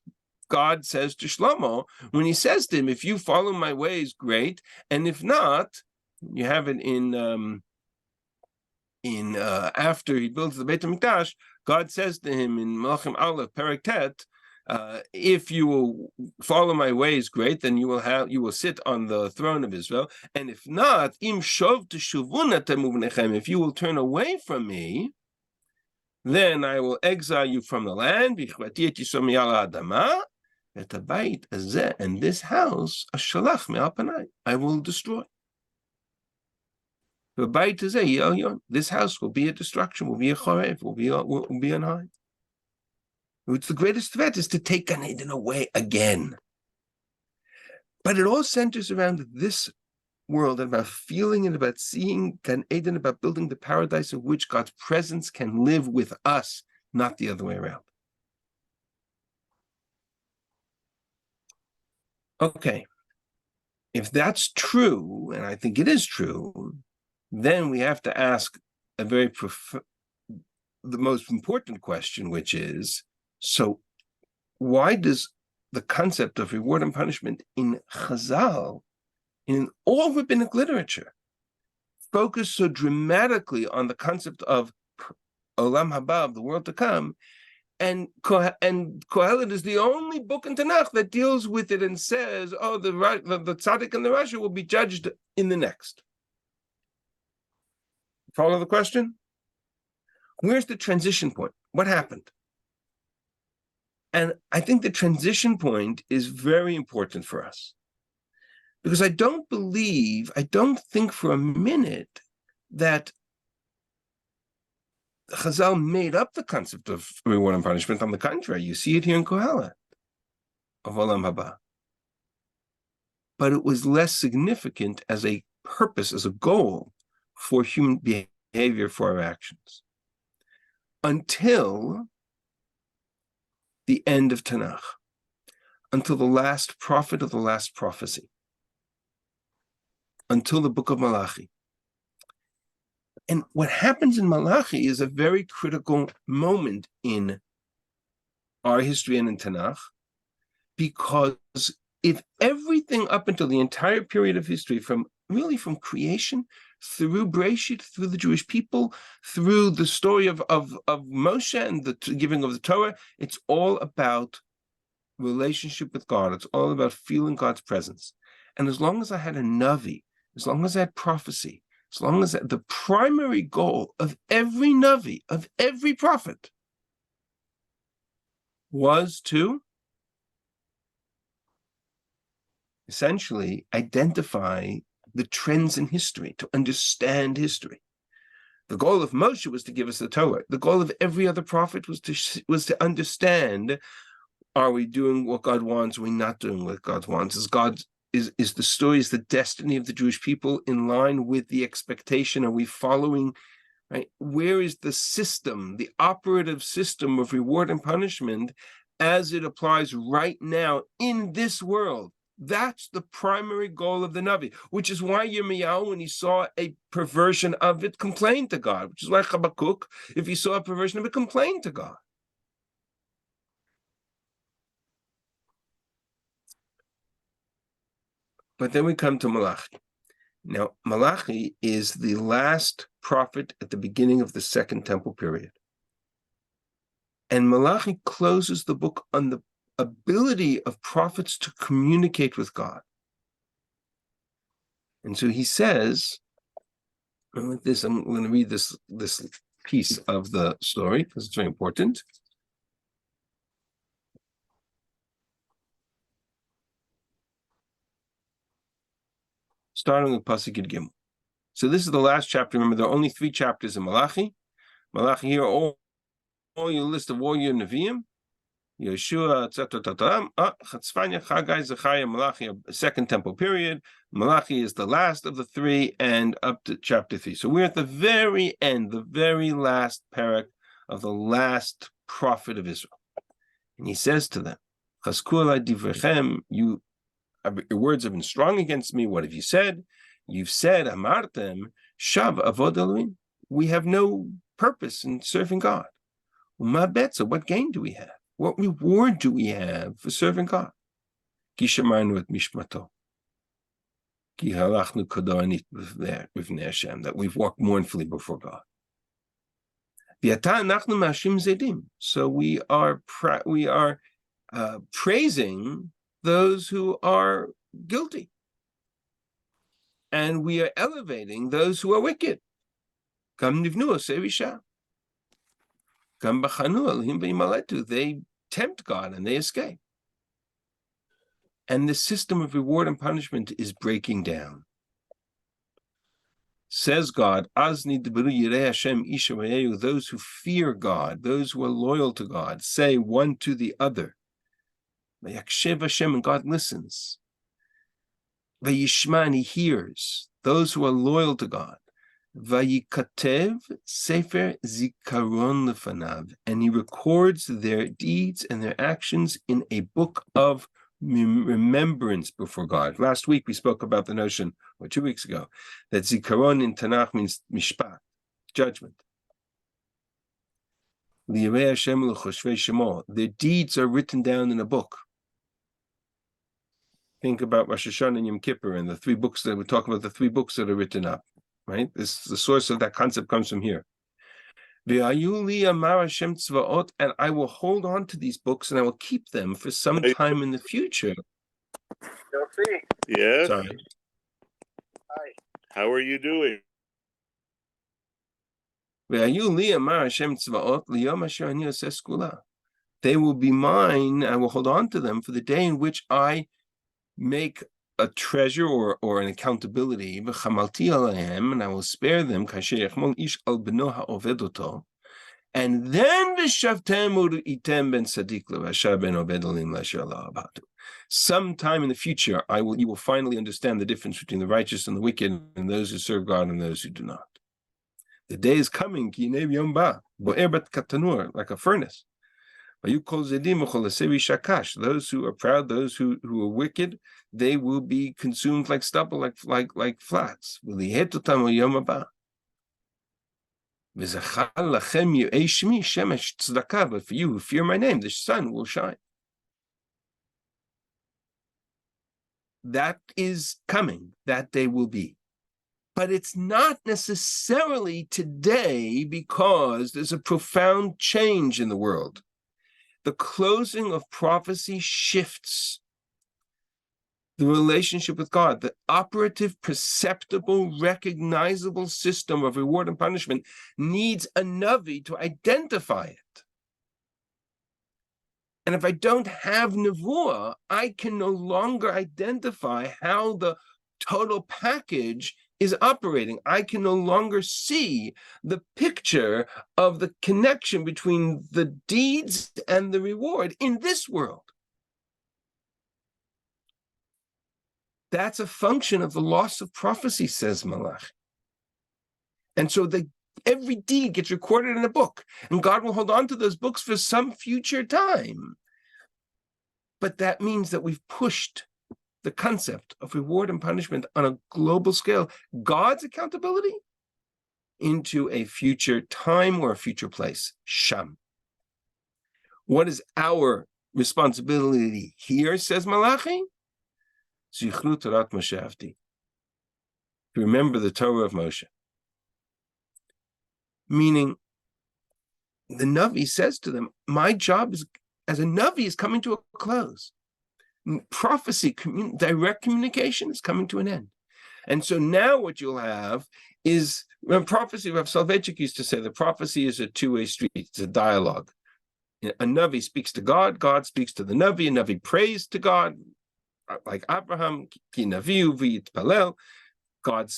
God says to Shlomo when he says to him, if you follow my ways, great. And if not, you have it in after he builds the Beit HaMikdash, God says to him in Melachim Aleph, Perek Tet, If you will follow my ways, great, then you will sit on the throne of Israel. And if not, if you will turn away from me, then I will exile you from the land, and this house, I will destroy. This house will be a destruction, will be a chorev, will be an high. Which the greatest threat is to take Gan Eden away again. But it all centers around this world and about feeling and about seeing Gan Eden, about building the paradise of which God's presence can live with us, not the other way around. Okay, if that's true, and I think it is true, then we have to ask the most important question, which is, so why does the concept of reward and punishment in Chazal, in all rabbinic literature, focus so dramatically on the concept of Olam Haba, of the world to come, and Kohelet is the only book in Tanakh that deals with it and says, oh, the tzaddik and the rasha will be judged in the next. Follow the question? Where's the transition point? What happened? And I think the transition point is very important for us. Because I don't think for a minute that Chazal made up the concept of reward and punishment. On the contrary, you see it here in Kohelet, of Olam Haba. But it was less significant as a purpose, as a goal for human behavior, for our actions. Until the end of Tanakh, until the last prophet of the last prophecy, until the book of Malachi. And what happens in Malachi is a very critical moment in our history and in Tanakh, because if everything up until the entire period of history, from creation through Bereshit, through the Jewish people, through the story of Moshe and the giving of the Torah, it's all about relationship with God. It's all about feeling God's presence. And as long as I had a Navi, as long as I had prophecy, as long as the primary goal of every Navi, of every prophet, was to essentially identify the trends in history, to understand history. The goal of Moshe was to give us the Torah. The goal of every other prophet was to understand, are we doing what God wants? Are we not doing what God wants? Is the story, is the destiny of the Jewish people in line with the expectation? Are we following, right? Where is the system, the operative system of reward and punishment as it applies right now in this world? That's the primary goal of the Navi, which is why Yirmiyahu, when he saw a perversion of it, complained to God, which is why Habakkuk, if he saw a perversion of it, complained to God. But then we come to Malachi. Now, Malachi is the last prophet at the beginning of the Second Temple period. And Malachi closes the book on the ability of prophets to communicate with God. And so he says, and with this, I'm going to read this piece of the story because it's very important. Starting with Pasuk Gimel. So this is the last chapter. Remember, there are only 3 chapters in Malachi. Malachi here, all your list of all your Nevi'im, Yeshua, etc. Chatzvanya, Chagai, Zechariah, Malachi, Second Temple period. Malachi is the last of the 3 and up to chapter 3. So we're at the very end, the very last parak of the last prophet of Israel. And he says to them, Chazku alai divrechem, your words have been strong against me. What have you said? You've said, Amartem, Shav Avod Elohim. We have no purpose in serving God. Ma betza, what gain do we have? What reward do we have for serving God? Ki shamarnu et mishmato. Ki halachnu kodanit b'fnei Hashem, that we've walked mournfully before God. V'yata anachnu ma'ashim zedim. So we are praising those who are guilty. And we are elevating those who are wicked. They tempt God and they escape. And the system of reward and punishment is breaking down. Says God, those who fear God, those who are loyal to God, say one to the other. And God listens. Vayishma, and he hears those who are loyal to God. Vayikatev sefer zikaron lefanav, and he records their deeds and their actions in a book of remembrance before God. Last week we spoke about the notion, or 2 weeks ago, that zikaron in Tanakh means mishpat, judgment. Their deeds are written down in a book. Think about Rosh Hashanah and Yom Kippur and the 3 books that we talk about, the 3 books that are written up, right? The source of that concept comes from here. And I will hold on to these books and I will keep them for some time in the future. Yes. Sorry. Hi. How are you doing? They will be mine. I will hold on to them for the day in which I make a treasure or an accountability, and I will spare them, and then sometime in the future, you will finally understand the difference between the righteous and the wicked, and those who serve God and those who do not. The day is coming, like a furnace. Those who are proud, those who are wicked, they will be consumed like stubble, like flax. But for you who fear my name, the sun will shine. That is coming. That day will be. But it's not necessarily today, because there's a profound change in the world. The closing of prophecy shifts the relationship with God. The operative, perceptible, recognizable system of reward and punishment needs a Navi to identify it. And if I don't have Nevuah, I can no longer identify how the total package is operating. I can no longer see the picture of the connection between the deeds and the reward in this world. That's a function of the loss of prophecy, says Malach. And so every deed gets recorded in a book, and God will hold on to those books for some future time. But that means that we've pushed the concept of reward and punishment on a global scale, God's accountability, into a future time or a future place, Sham. What is our responsibility here, says Malachi? Zichru Torat Moshe Avdi. To remember the Torah of Moshe. Meaning, the Navi says to them, my job as a Navi is coming to a close. Prophecy, direct communication is coming to an end. And so now what you'll have is, when prophecy, Rav Soloveitchik used to say, the prophecy is a two-way street, it's a dialogue. A Navi speaks to God, God speaks to the Navi, a Navi prays to God, like Abraham, ki Naviu v'yitpalel, God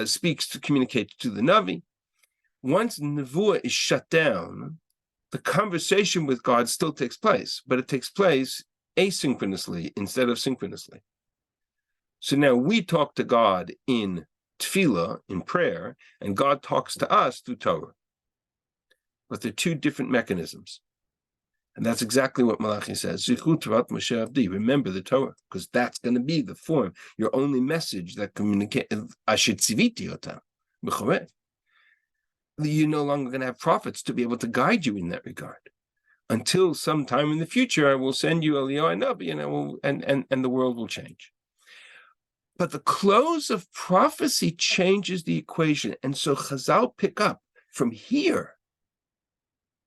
speaks to communicate to the Navi. Once Nevuah is shut down, the conversation with God still takes place, but it takes place asynchronously instead of synchronously. So now we talk to God in tefillah, in prayer, and God talks to us through Torah. But they're 2 different mechanisms. And that's exactly what Malachi says. Zichru Torat Moshe Avdi. Remember the Torah, because that's going to be the form, your only message that communicates. Asher tziviti otam b'chorev. You're no longer going to have prophets to be able to guide you in that regard. Until sometime in the future, I will send you Eliyahu and Nabi, and the world will change. But the close of prophecy changes the equation. And so Chazal pick up from here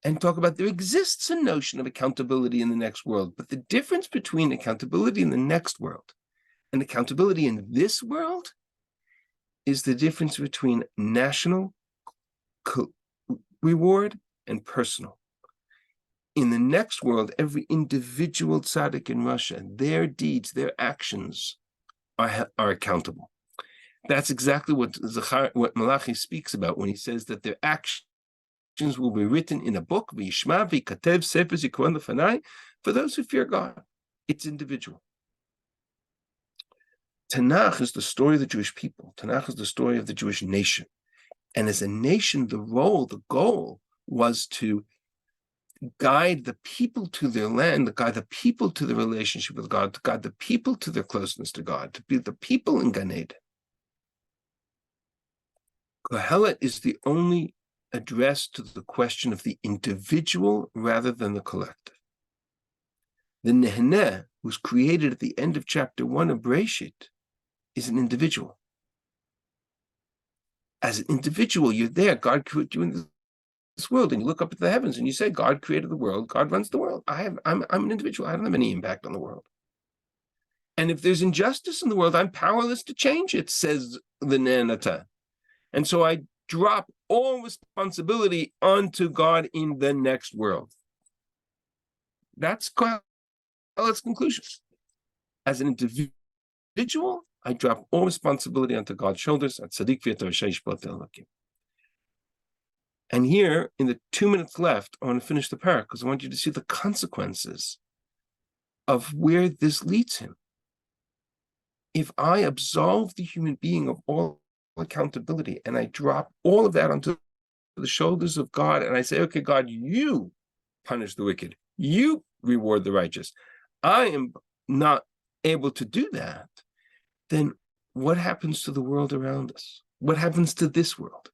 and talk about there exists a notion of accountability in the next world. But the difference between accountability in the next world and accountability in this world is the difference between national reward and personal. In the next world, every individual tzaddik in Russia, their deeds, their actions are accountable. That's exactly what Malachi speaks about when he says that their actions will be written in a book, v'yishma v'katev sefer zikaron lefanai, for those who fear God. It's individual. Tanakh is the story of the Jewish people. Tanakh is the story of the Jewish nation. And as a nation, the goal was to guide the people to their land, to guide the people to the relationship with God, to guide the people to their closeness to God, to be the people in Gan Eden. Kohelet is the only address to the question of the individual rather than the collective. The Neheneh, who's created at the end of chapter 1 of Bereshit, is an individual. As an individual, you're there. God created you in this world, and you look up at the heavens and you say, God created the world, God runs the world. I'm an individual. I don't have any impact on the world. And if there's injustice in the world, I'm powerless to change it, says the Neheneh. And so I drop all responsibility onto God in the next world. That's Kohelet's conclusion. As an individual, I drop all responsibility onto God's shoulders. And here, in the 2 minutes left, I want to finish the parak because I want you to see the consequences of where this leads him. If I absolve the human being of all accountability and I drop all of that onto the shoulders of God and I say, okay, God, you punish the wicked, you reward the righteous. I am not able to do that. Then what happens to the world around us? What happens to this world?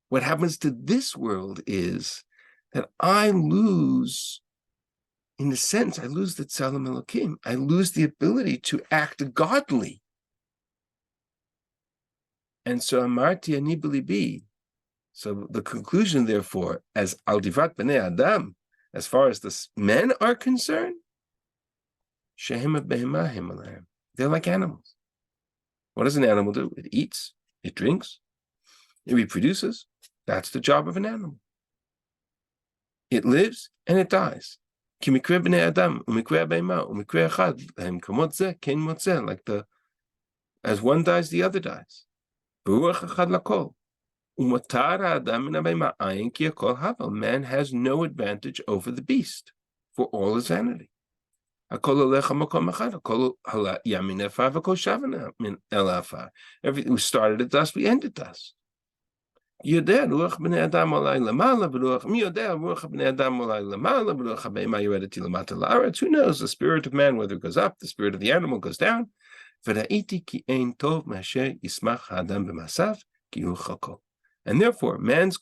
What happens to this world is that I lose, in a sense, I lose the Tzelem Elokim. I lose the ability to act godly. And so Amarti ani b'libi. So the conclusion, therefore, as al divrat b'nei Adam, as far as the men are concerned, shehem behemahim alayim. They're like animals. What does an animal do? It eats, it drinks, it reproduces. That's the job of an animal. It lives and it dies. Like as one dies, the other dies. Man has no advantage over the beast for all his vanity. We started at dust, we end at dust. Who knows? The spirit of man, whether it goes up, the spirit of the animal goes down. And therefore, man's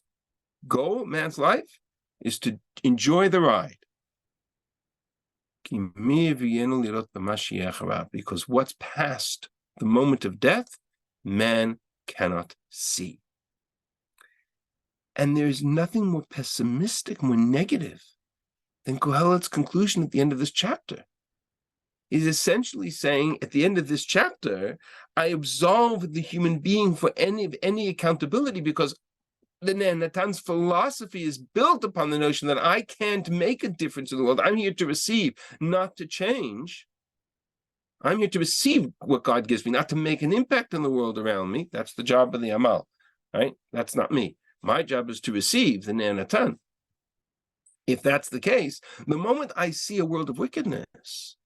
goal, man's life, is to enjoy the ride. Because what's past the moment of death, man cannot see. And there's nothing more pessimistic, more negative than Kohelet's conclusion at the end of this chapter. He's essentially saying, at the end of this chapter, I absolve the human being for any accountability, because the Natan's philosophy is built upon the notion that I can't make a difference in the world. I'm here to receive, not to change. I'm here to receive what God gives me, not to make an impact in the world around me. That's the job of the Amal, right? That's not me. My job is to receive the Natan. If that's the case, the moment I see a world of wickedness,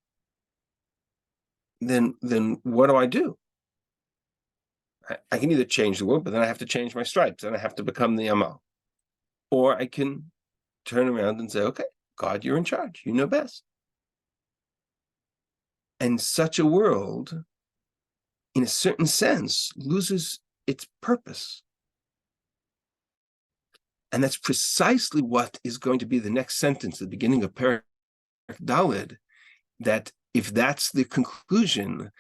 then what do? I can either change the world, but then I have to change my stripes, and I have to become the Amal. Or I can turn around and say, okay, God, you're in charge. You know best. And such a world, in a certain sense, loses its purpose. And that's precisely what is going to be the next sentence, the beginning of Perek Daled, that if that's the conclusion,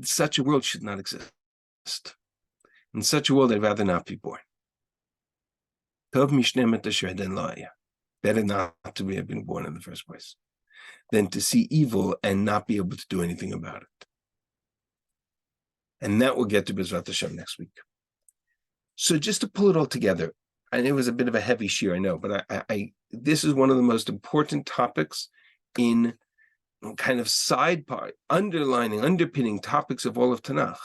such a world should not exist. In such a world, I'd rather not be born. Tov mishnemet asher den lo haya. Better not to have been born in the first place than to see evil and not be able to do anything about it. And that will get to Bezrat Hashem next week. So just to pull it all together, and it was a bit of a heavy shear, I know, but I this is one of the most important topics in kind of side part, underpinning topics of all of Tanakh.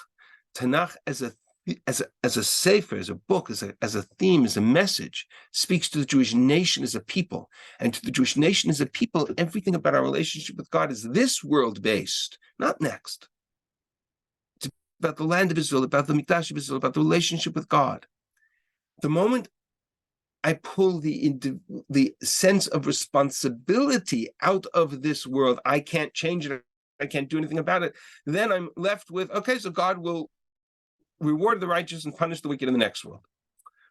Tanakh as a sefer, as a book, as a theme, as a message, speaks to the Jewish nation as a people. And to the Jewish nation as a people, everything about our relationship with God is this world based, not next. It's about the land of Israel, about the Mikdash of Israel, about the relationship with God. The moment I pull the sense of responsibility out of this world, I can't change it, I can't do anything about it, then I'm left with, okay, so God will reward the righteous and punish the wicked in the next world.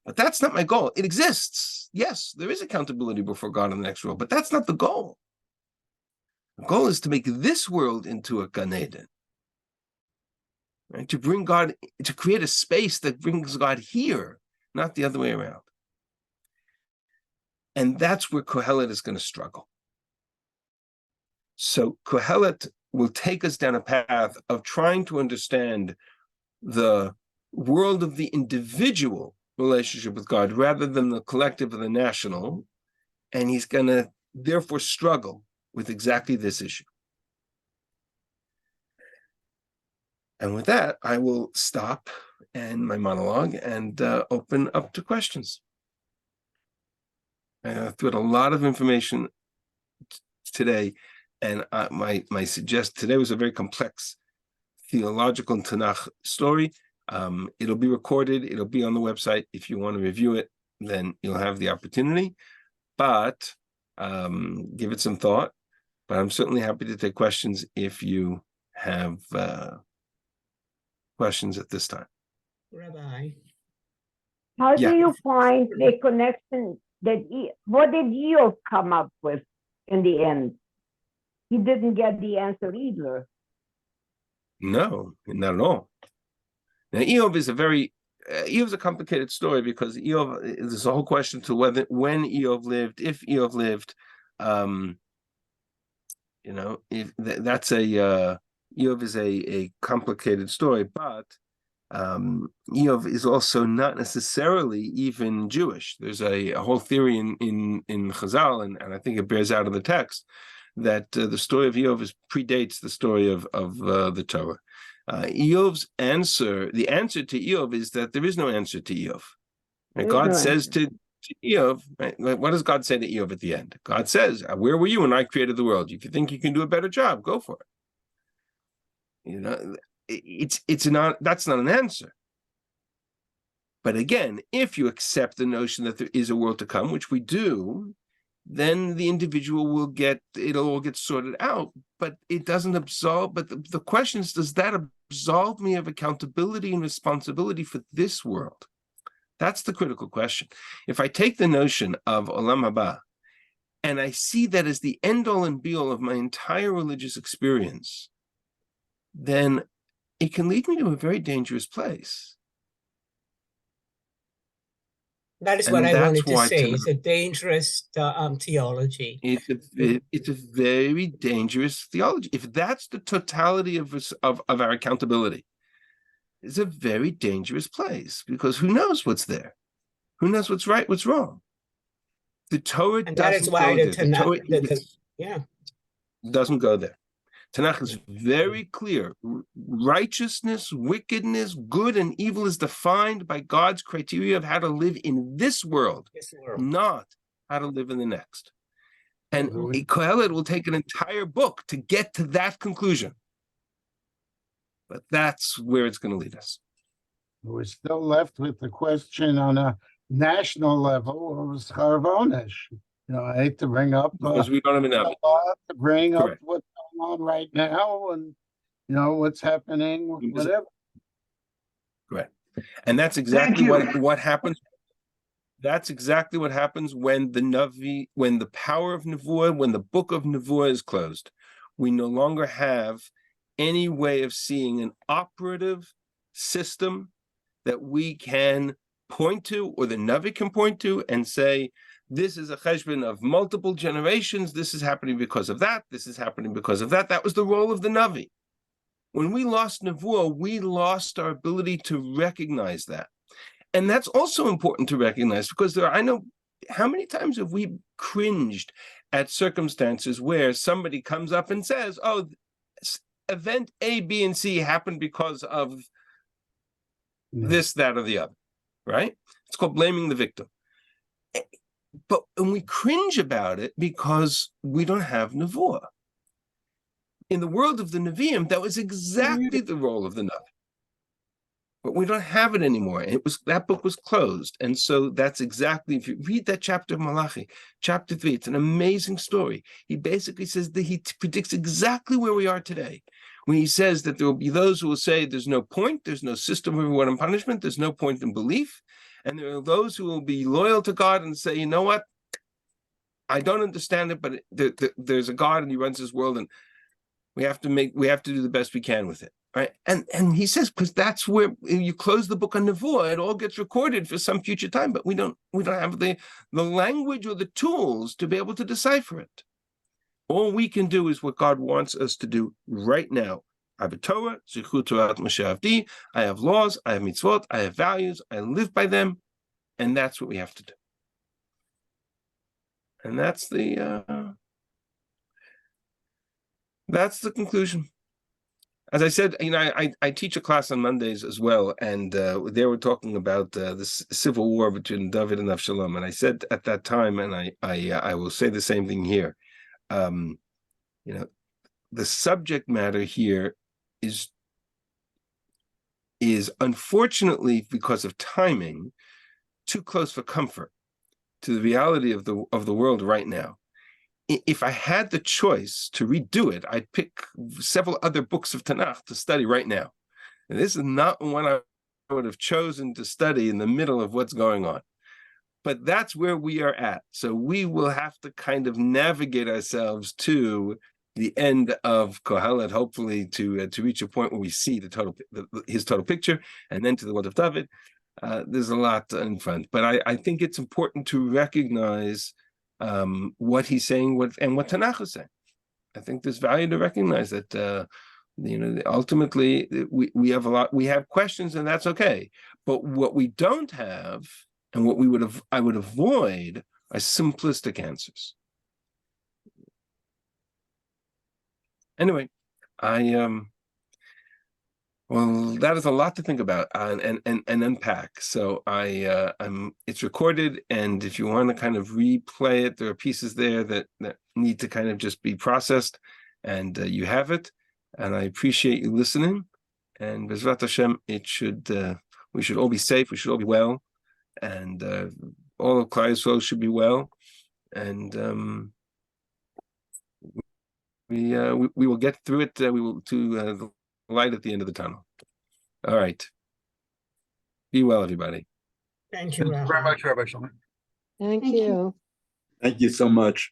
But that's not my goal. It exists. Yes, there is accountability before God in the next world, but that's not the goal. The goal is to make this world into a Gan Eden. Right? To bring God, to create a space that brings God here, not the other way around. And that's where Kohelet is going to struggle. So Kohelet will take us down a path of trying to understand the world of the individual relationship with God rather than the collective or the national. And he's going to therefore struggle with exactly this issue. And with that, I will stop and my monologue and open up to questions. I threw out a lot of information today, and my suggest today was a very complex theological and Tanakh story. It'll be recorded. It'll be on the website. If you want to review it, then you'll have the opportunity. But give it some thought. But I'm certainly happy to take questions if you have questions at this time. Rabbi, how Yeah. do you find a connection that what did Eob come up with in the end? He didn't get the answer either. No, not at all. Now, Eob is Eob's a complicated story because Eob, there's a whole question to when Eob lived, if Eob lived, if that's Eob is a complicated story, but Eob is also not necessarily even Jewish. There's a whole theory in Chazal, and I think it bears out of the text, that the story of Eob predates the story of the Torah. Eob's answer, the answer to Eob is that there is no answer to Eob. And God says to Eob, right, what does God say to Eob at the end? God says, where were you when I created the world? If you think you can do a better job, go for it. That's not an answer. But again, if you accept the notion that there is a world to come, which we do, then the individual it'll all get sorted out, but it doesn't absolve. But the question is, does that absolve me of accountability and responsibility for this world? That's the critical question. If I take the notion of Olam Haba, and I see that as the end-all and be-all of my entire religious experience, then it can lead me to a very dangerous place. that is And what I wanted that's to why say. It's a dangerous theology. It's a very dangerous theology. If that's the totality of our accountability, it's a very dangerous place, because who knows what's there? Who knows what's right, what's wrong? The Torah And that is doesn't why go there. The Torah doesn't go there. Tanakh is very clear. Righteousness, wickedness, good and evil is defined by God's criteria of how to live in this world, not how to live in the next. And Kohelet will take an entire book to get to that conclusion. But that's where it's going to lead us. We're still left with the question on a national level of Schar Vonesh. I hate to bring up because we don't have enough. To bring Correct. up what's going on right now and what's happening, whatever. Correct. And that's exactly what happens. That's exactly what happens when the power of Nevuah, when the book of Nevuah is closed. We no longer have any way of seeing an operative system that we can point to, or the Navi can point to and say, this is a cheshbon of multiple generations, this is happening because of that, this is happening because of that. That was the role of the Navi. When we lost Nevuah, we lost our ability to recognize that. And that's also important to recognize, because I know how many times have we cringed at circumstances where somebody comes up and says, oh, event A, B, and C happened because of this, that, or the other, right? It's called blaming the victim. And we cringe about it because we don't have Nevuah. In the world of the Nevi'im, that was exactly the role of the Navi. But we don't have it anymore. That book was closed. And so that's exactly, if you read that chapter of Malachi, chapter 3, it's an amazing story. He basically says that he predicts exactly where we are today. When he says that there will be those who will say there's no point, there's no system of reward and punishment, there's no point in belief. And there are those who will be loyal to God and say, you know what? I don't understand it, but there's a God and he runs this world, and we have to do the best we can with it. Right. And he says, because that's where you close the book on Nevuah, it all gets recorded for some future time, but we don't have the language or the tools to be able to decipher it. All we can do is what God wants us to do right now. I have a Torah, Zichu Torah Moshe Avdi, I have laws, I have mitzvot, I have values, I live by them, and that's what we have to do. And that's the conclusion. As I said, I teach a class on Mondays as well, and they were talking about the civil war between David and Avshalom, and I said at that time, and I will say the same thing here. The subject matter here is unfortunately, because of timing, too close for comfort to the reality of the world right now. If I had the choice to redo it, I'd pick several other books of Tanakh to study right now. And this is not one I would have chosen to study in the middle of what's going on. But that's where we are at. So we will have to kind of navigate ourselves to the end of Kohelet, hopefully to reach a point where we see his total picture, and then to the world of David. There's a lot in front. But I think it's important to recognize what he's saying, and what Tanakh is saying. I think there's value to recognize that ultimately we have questions, and that's okay. But what we don't have, and what I would avoid, are simplistic answers. Anyway, well, that is a lot to think about and unpack. So it's recorded, and if you want to kind of replay it, there are pieces there that need to kind of just be processed, and you have it. And I appreciate you listening. And Bezrat Hashem, we should all be safe. We should all be well, and all of Klal Yisrael should be well, and we will get through it. We will to the light at the end of the tunnel. All right. Be well, everybody. Thank you, Thank you very Rabbi. much, Rabbi Shulman. Thank you. Thank you so much.